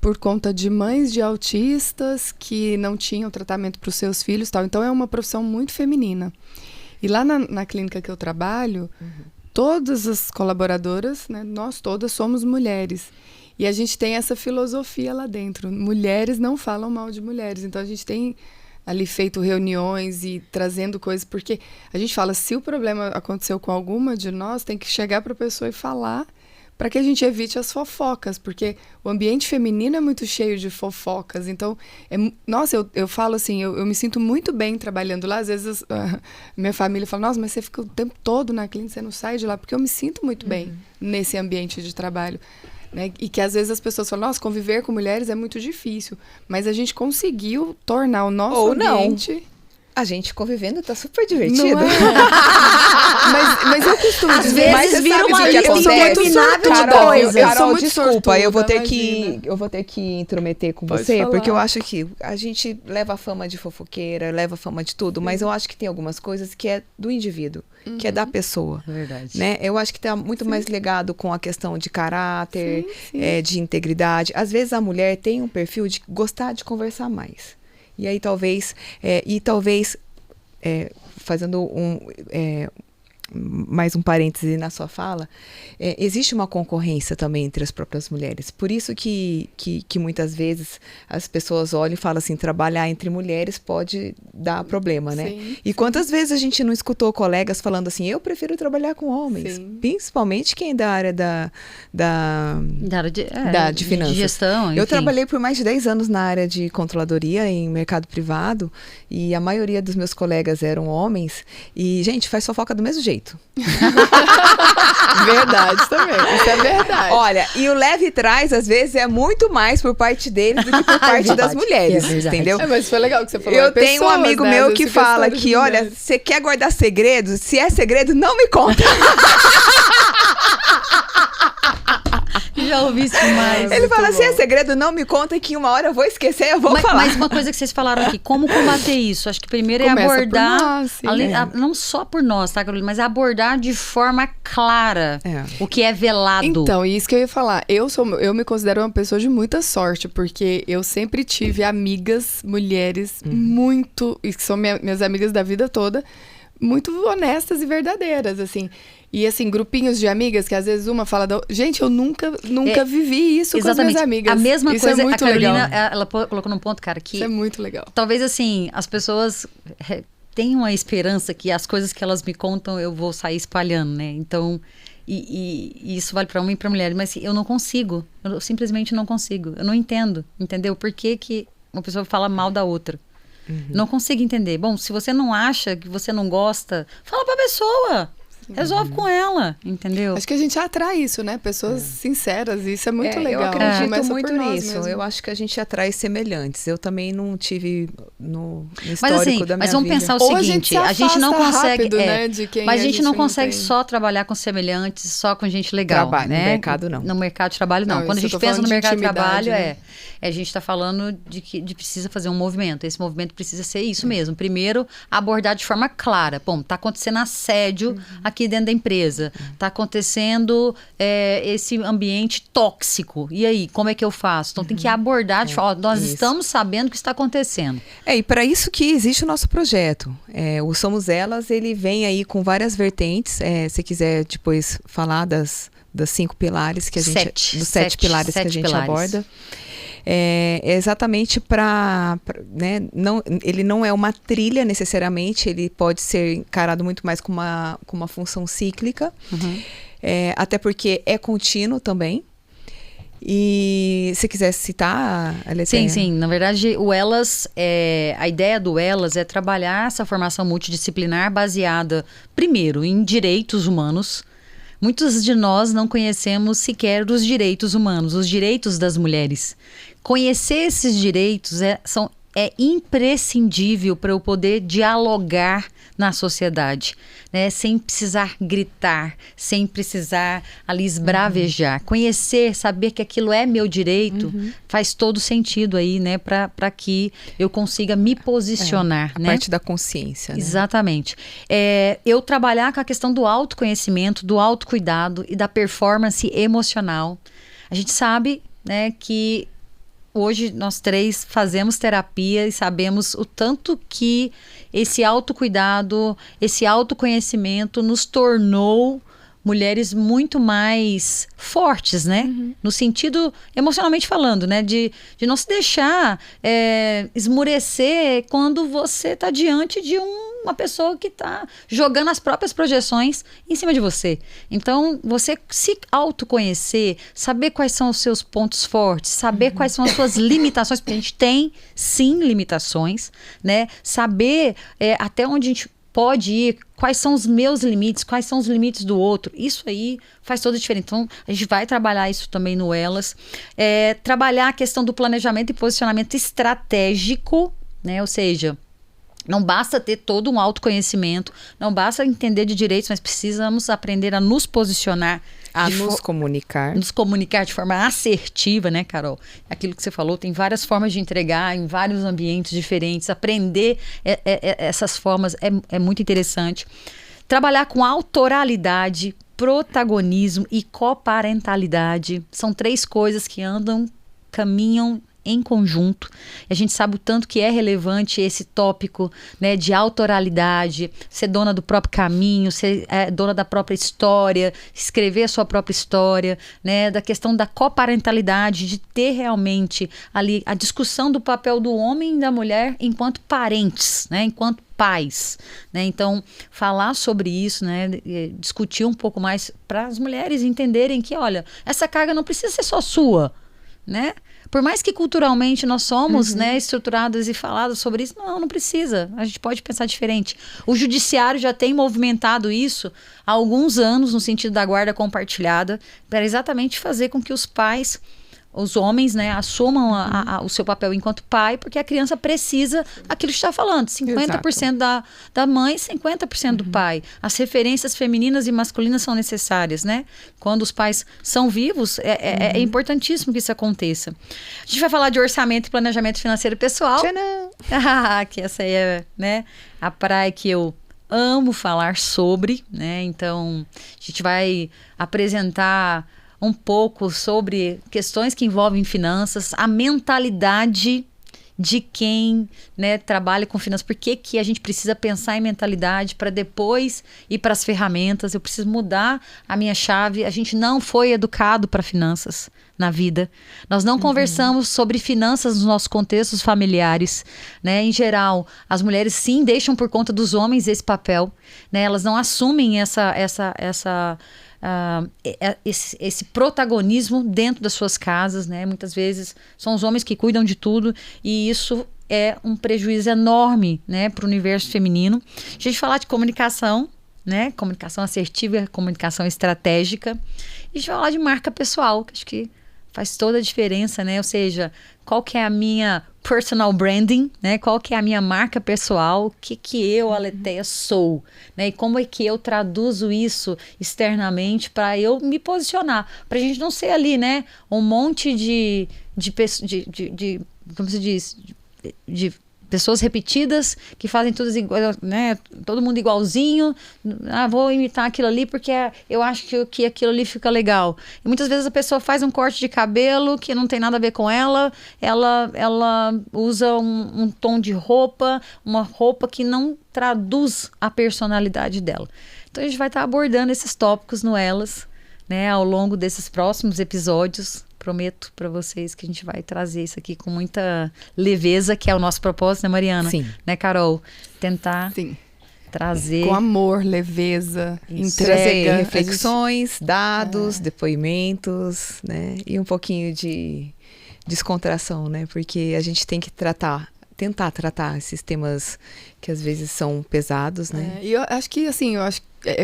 por conta de mães de autistas que não tinham tratamento para os seus filhos e tal. Então, é uma profissão muito feminina. E lá na clínica que eu trabalho, todas as colaboradoras, né, nós todas somos mulheres. E a gente tem essa filosofia lá dentro. Mulheres não falam mal de mulheres. Então, a gente tem ali feito reuniões e trazendo coisas. Porque a gente fala, se o problema aconteceu com alguma de nós, tem que chegar para a pessoa e falar para que a gente evite as fofocas. Porque o ambiente feminino é muito cheio de fofocas. Então, nossa, eu falo assim, eu me sinto muito bem trabalhando lá. Às vezes, minha família fala, nossa, mas você fica o tempo todo na clínica, você não sai de lá. Porque eu me sinto muito bem nesse ambiente de trabalho. Né? E que às vezes as pessoas falam, nossa, conviver com mulheres é muito difícil. Mas a gente conseguiu tornar o nosso ambiente... Não. A gente convivendo tá super divertido. Não é? mas eu costumo Às dizer... vezes vira uma lista interminável de coisas. Carol, desculpa, sortuda, eu vou ter que intrometer com Pode você, falar. porque eu acho que a gente leva a fama de fofoqueira, leva a fama de tudo, mas eu acho que tem algumas coisas que é do indivíduo, que é da pessoa. Verdade. Né? Eu acho que tá muito mais ligado com a questão de caráter, Sim. de integridade. Às vezes a mulher tem um perfil de gostar de conversar mais. E aí talvez, fazendo mais um parêntese na sua fala, existe uma concorrência também entre as próprias mulheres. Por isso que muitas vezes as pessoas olham e falam assim, trabalhar entre mulheres pode dar problema, né? Sim, e quantas vezes a gente não escutou colegas falando assim, eu prefiro trabalhar com homens, principalmente quem é da área de finanças. De gestão, enfim. Eu trabalhei por mais de 10 anos na área de controladoria em mercado privado e a maioria dos meus colegas eram homens e, gente, faz fofoca do mesmo jeito. Verdade também, isso é verdade. Olha, e o leve e traz, às vezes, é muito mais por parte deles do que por parte das mulheres, entendeu? Mas foi legal que você falou. Eu tenho um amigo meu que fala que, olha, mulheres. você quer guardar segredos? Se é segredo, não me conta. Já ouvi isso demais. Ele fala, se é segredo, não me conta que uma hora eu vou esquecer, eu vou falar. Mas uma coisa que vocês falaram aqui, como combater isso? Acho que primeiro é abordar, por nós, sim. não só por nós, tá, Carolina? Mas abordar de forma clara o que é velado. Então, isso que eu ia falar. Eu me considero uma pessoa de muita sorte, porque eu sempre tive amigas, mulheres, muito, e que são minhas amigas da vida toda, muito honestas e verdadeiras, assim. E, assim, grupinhos de amigas que às vezes uma fala... Gente, eu nunca vivi isso com as minhas amigas. A mesma isso coisa, é muito a Carolina, legal. ela colocou num ponto, cara, que... Isso é muito legal. Talvez, assim, as pessoas tenham a esperança que as coisas que elas me contam eu vou sair espalhando, né? Então, e isso vale para homem e para mulher. Mas eu não consigo. Eu simplesmente não consigo. Eu não entendo, entendeu? Por que uma pessoa fala mal da outra? Não consigo entender. Bom, se você não acha, que você não gosta, fala pra pessoa. Resolve com ela, entendeu? Acho que a gente atrai isso, né? Pessoas sinceras, e isso é muito legal. Eu acredito Começa muito por nós nisso. mesmo. Eu acho que a gente atrai semelhantes. Eu também não tive no histórico mas assim, da minha mas vamos vida. pensar o Ou seguinte, a gente não afasta consegue, rápido, né, de quem mas a gente não consegue tem. só trabalhar com semelhantes, só com gente legal, Trabalho, né? no mercado não. No mercado de trabalho não. Não, Quando a isso eu gente tô pensa no falando de mercado de intimidade, trabalho né? a gente está falando de precisa fazer um movimento. Esse movimento precisa ser isso mesmo. Primeiro, abordar de forma clara. Bom, tá acontecendo assédio aqui dentro da empresa. Tá acontecendo esse ambiente tóxico. E aí, como é que eu faço? Então tem que abordar de forma, nós estamos sabendo o que está acontecendo. E para isso que existe o nosso projeto. O Somos Elas, ele vem aí com várias vertentes. Se quiser depois falar das 5 pilares que a gente... Dos 7 pilares que a gente aborda. É exatamente para... Né, ele não é uma trilha necessariamente, ele pode ser encarado muito mais como uma função cíclica. Até porque é contínuo também. E se quiser citar, Aletheia. Sim. Na verdade, o Elas, a ideia do Elas é trabalhar essa formação multidisciplinar baseada, primeiro, em direitos humanos. Muitos de nós não conhecemos sequer os direitos humanos, os direitos das mulheres. Conhecer esses direitos são é imprescindível para eu poder dialogar na sociedade, né? Sem precisar gritar, sem precisar ali esbravejar. Conhecer, saber que aquilo é meu direito, faz todo sentido aí, né? Para que eu consiga me posicionar, a né? parte da consciência, né? Exatamente. Eu trabalhar com a questão do autoconhecimento, do autocuidado e da performance emocional. A gente sabe, né, que hoje nós 3 fazemos terapia e sabemos o tanto que esse autocuidado, esse autoconhecimento nos tornou mulheres muito mais fortes, né? No sentido, emocionalmente falando, né? De não se deixar esmurecer quando você está diante de uma pessoa que está jogando as próprias projeções em cima de você. Então, você se autoconhecer, saber quais são os seus pontos fortes, saber quais são as suas limitações, porque a gente tem, sim, limitações, né? Saber até onde a gente pode ir, quais são os meus limites, quais são os limites do outro. Isso aí faz toda a diferença. Então, a gente vai trabalhar isso também no Elas. Trabalhar a questão do planejamento e posicionamento estratégico, né? Ou seja, não basta ter todo um autoconhecimento, não basta entender de direitos, mas precisamos aprender a nos posicionar. Nos comunicar. Nos comunicar de forma assertiva, né, Carol? Aquilo que você falou, tem várias formas de entregar em vários ambientes diferentes. Aprender essas formas é muito interessante. Trabalhar com autoralidade, protagonismo e coparentalidade. São 3 coisas que caminham em conjunto. E a gente sabe o tanto que é relevante esse tópico, né, de autoralidade, ser dona do próprio caminho, ser dona da própria história, escrever a sua própria história, né, da questão da coparentalidade, de ter realmente ali a discussão do papel do homem e da mulher enquanto parentes, né, enquanto pais, né? Então, falar sobre isso, né, discutir um pouco mais para as mulheres entenderem que, olha, essa carga não precisa ser só sua, né? Por mais que culturalmente nós somos, né, estruturadas e falados sobre isso, não precisa. A gente pode pensar diferente. O judiciário já tem movimentado isso há alguns anos, no sentido da guarda compartilhada, para exatamente fazer com que os pais, os homens, né, assumam o seu papel enquanto pai, porque a criança precisa aquilo que está falando, 50% da mãe, 50% do pai. As referências femininas e masculinas são necessárias, né? Quando os pais são vivos, é importantíssimo que isso aconteça. A gente vai falar de orçamento e planejamento financeiro pessoal. Que essa aí é, né, a praia que eu amo falar sobre, né? Então, a gente vai apresentar um pouco sobre questões que envolvem finanças, a mentalidade de quem, né, trabalha com finanças. Por que a gente precisa pensar em mentalidade para depois ir para as ferramentas? Eu preciso mudar a minha chave. A gente não foi educado para finanças na vida. Nós não conversamos sobre finanças nos nossos contextos familiares, né? Em geral, as mulheres sim deixam por conta dos homens esse papel, né? Elas não assumem esse protagonismo dentro das suas casas, né? Muitas vezes são os homens que cuidam de tudo e isso é um prejuízo enorme, né, para o universo feminino. A gente falar de comunicação, né? Comunicação assertiva, comunicação estratégica. E a gente vai falar de marca pessoal, que acho que faz toda a diferença, né? Ou seja, qual que é a minha personal branding, né? Qual que é a minha marca pessoal, o que eu, Aletheia, sou, né? E como é que eu traduzo isso externamente para eu me posicionar, para a gente não ser ali, né, um monte de como se diz, de pessoas repetidas que fazem todas igual, né? Todo mundo igualzinho. Vou imitar aquilo ali porque eu acho que aquilo ali fica legal. E muitas vezes a pessoa faz um corte de cabelo que não tem nada a ver com ela. Ela usa um tom de roupa, uma roupa que não traduz a personalidade dela. Então a gente vai estar abordando esses tópicos no Elas, né, ao longo desses próximos episódios. Prometo para vocês que a gente vai trazer isso aqui com muita leveza, que é o nosso propósito, né, Mariana? Sim. Né, Carol? Tentar trazer... Com amor, leveza, entrega. Trazer reflexões, dados, depoimentos, né? E um pouquinho de descontração, né? Porque a gente tem que tentar tratar esses temas que às vezes são pesados, né? E eu acho que, assim,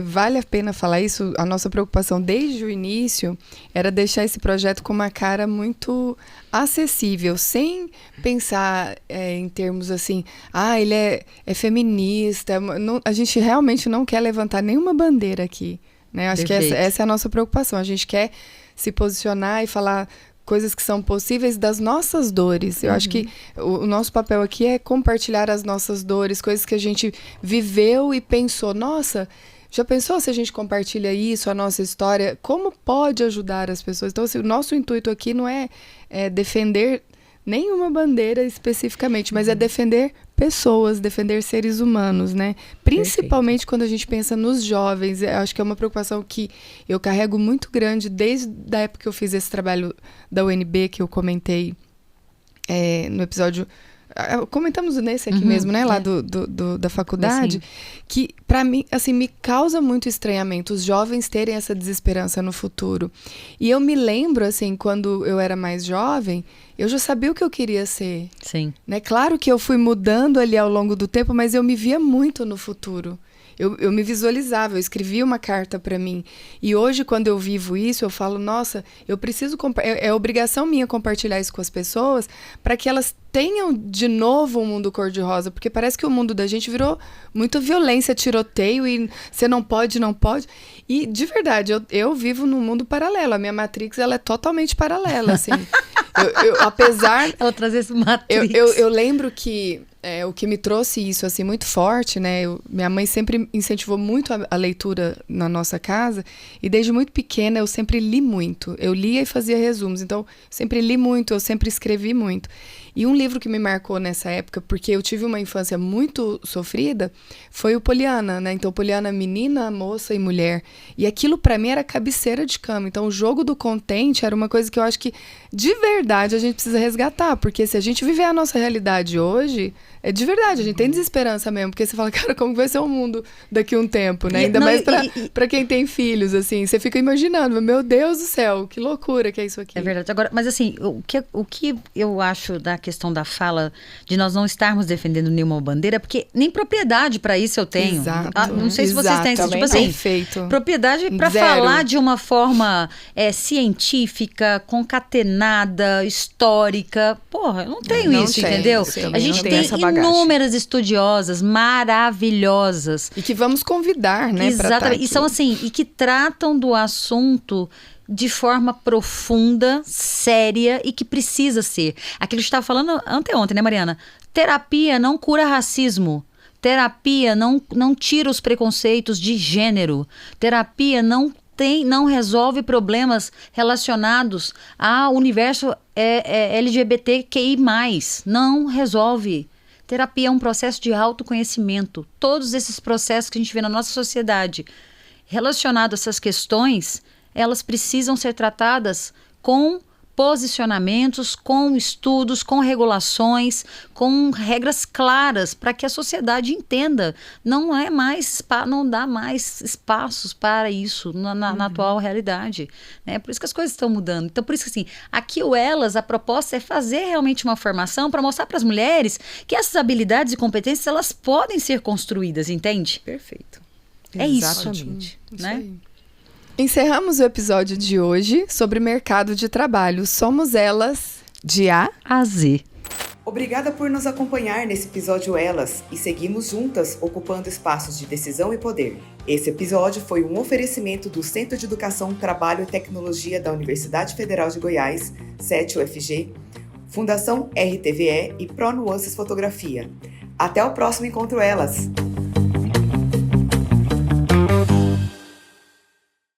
vale a pena falar isso. A nossa preocupação desde o início era deixar esse projeto com uma cara muito acessível, sem pensar em termos assim, ele é feminista. A gente realmente não quer levantar nenhuma bandeira aqui, né? Acho que essa é a nossa preocupação. A gente quer se posicionar e falar coisas que são possíveis das nossas dores. Eu acho que o nosso papel aqui é compartilhar as nossas dores, coisas que a gente viveu e pensou, nossa, já pensou se a gente compartilha isso, a nossa história? Como pode ajudar as pessoas? Então, assim, o nosso intuito aqui não é defender nenhuma bandeira especificamente, mas é defender pessoas, defender seres humanos, né? Principalmente quando a gente pensa nos jovens. Eu acho que é uma preocupação que eu carrego muito grande desde a época que eu fiz esse trabalho da UNB, que eu comentei no episódio... Comentamos nesse aqui mesmo, né? Lá da faculdade. Assim. Que, pra mim, assim, me causa muito estranhamento os jovens terem essa desesperança no futuro. E eu me lembro, assim, quando eu era mais jovem, eu já sabia o que eu queria ser. Sim. Né? Claro que eu fui mudando ali ao longo do tempo, mas eu me via muito no futuro. Eu me visualizava, eu escrevia uma carta para mim. E hoje, quando eu vivo isso, eu falo, nossa, eu preciso... É obrigação minha compartilhar isso com as pessoas para que elas tenham de novo um mundo cor-de-rosa. Porque parece que o mundo da gente virou muita violência, tiroteio e você não pode. E, de verdade, eu vivo num mundo paralelo. A minha Matrix, ela é totalmente paralela, assim. Apesar... Ela traz esse Matrix. Eu lembro que... o que me trouxe isso assim muito forte, né? Minha mãe sempre incentivou muito a leitura na nossa casa e desde muito pequena eu sempre li muito. Eu lia e fazia resumos, então sempre li muito, eu sempre escrevi muito. E um livro que me marcou nessa época, porque eu tive uma infância muito sofrida, foi o Poliana, né? Então, Poliana, menina, moça e mulher. E aquilo pra mim era cabeceira de cama. Então, o jogo do contente era uma coisa que eu acho que, de verdade, a gente precisa resgatar. Porque se a gente viver a nossa realidade hoje, de verdade, a gente tem desesperança mesmo. Porque você fala, cara, como vai ser o mundo daqui a um tempo, né? Ainda mais pra quem tem filhos, assim. Você fica imaginando, meu Deus do céu, que loucura que é isso aqui. É verdade. Agora, mas assim, o que eu acho da questão da fala de nós não estarmos defendendo nenhuma bandeira, porque nem propriedade para isso eu tenho. Exato. Não sei se vocês têm, tipo assim, perfeito. Propriedade para falar de uma forma científica, concatenada, histórica. Porra, eu não tenho isso, entendeu? Sim, a gente tem inúmeras estudiosas maravilhosas. E que vamos convidar, né? Exatamente. E são assim, e que tratam do assunto de forma profunda, séria e que precisa ser. Aquilo que a gente estava falando anteontem, né, Mariana? Terapia não cura racismo. Terapia não tira os preconceitos de gênero. Terapia não resolve problemas relacionados ao universo LGBTQI+. Não resolve. Terapia é um processo de autoconhecimento. Todos esses processos que a gente vê na nossa sociedade relacionados a essas questões, elas precisam ser tratadas com posicionamentos, com estudos, com regulações, com regras claras para que a sociedade entenda. Não dá mais espaços para isso na atual realidade. Né? Por isso que as coisas estão mudando. Então, por isso que assim, aqui o Elas, a proposta é fazer realmente uma formação para mostrar para as mulheres que essas habilidades e competências, elas podem ser construídas, entende? Perfeito. É Exatamente. isso, né? Aí. Encerramos o episódio de hoje sobre mercado de trabalho. Somos elas de A a Z. Obrigada por nos acompanhar nesse episódio Elas e seguimos juntas ocupando espaços de decisão e poder. Esse episódio foi um oferecimento do Centro de Educação, Trabalho e Tecnologia da Universidade Federal de Goiás, CET-UFG, Fundação RTVE e Pro Nuances Fotografia. Até o próximo Encontro Elas!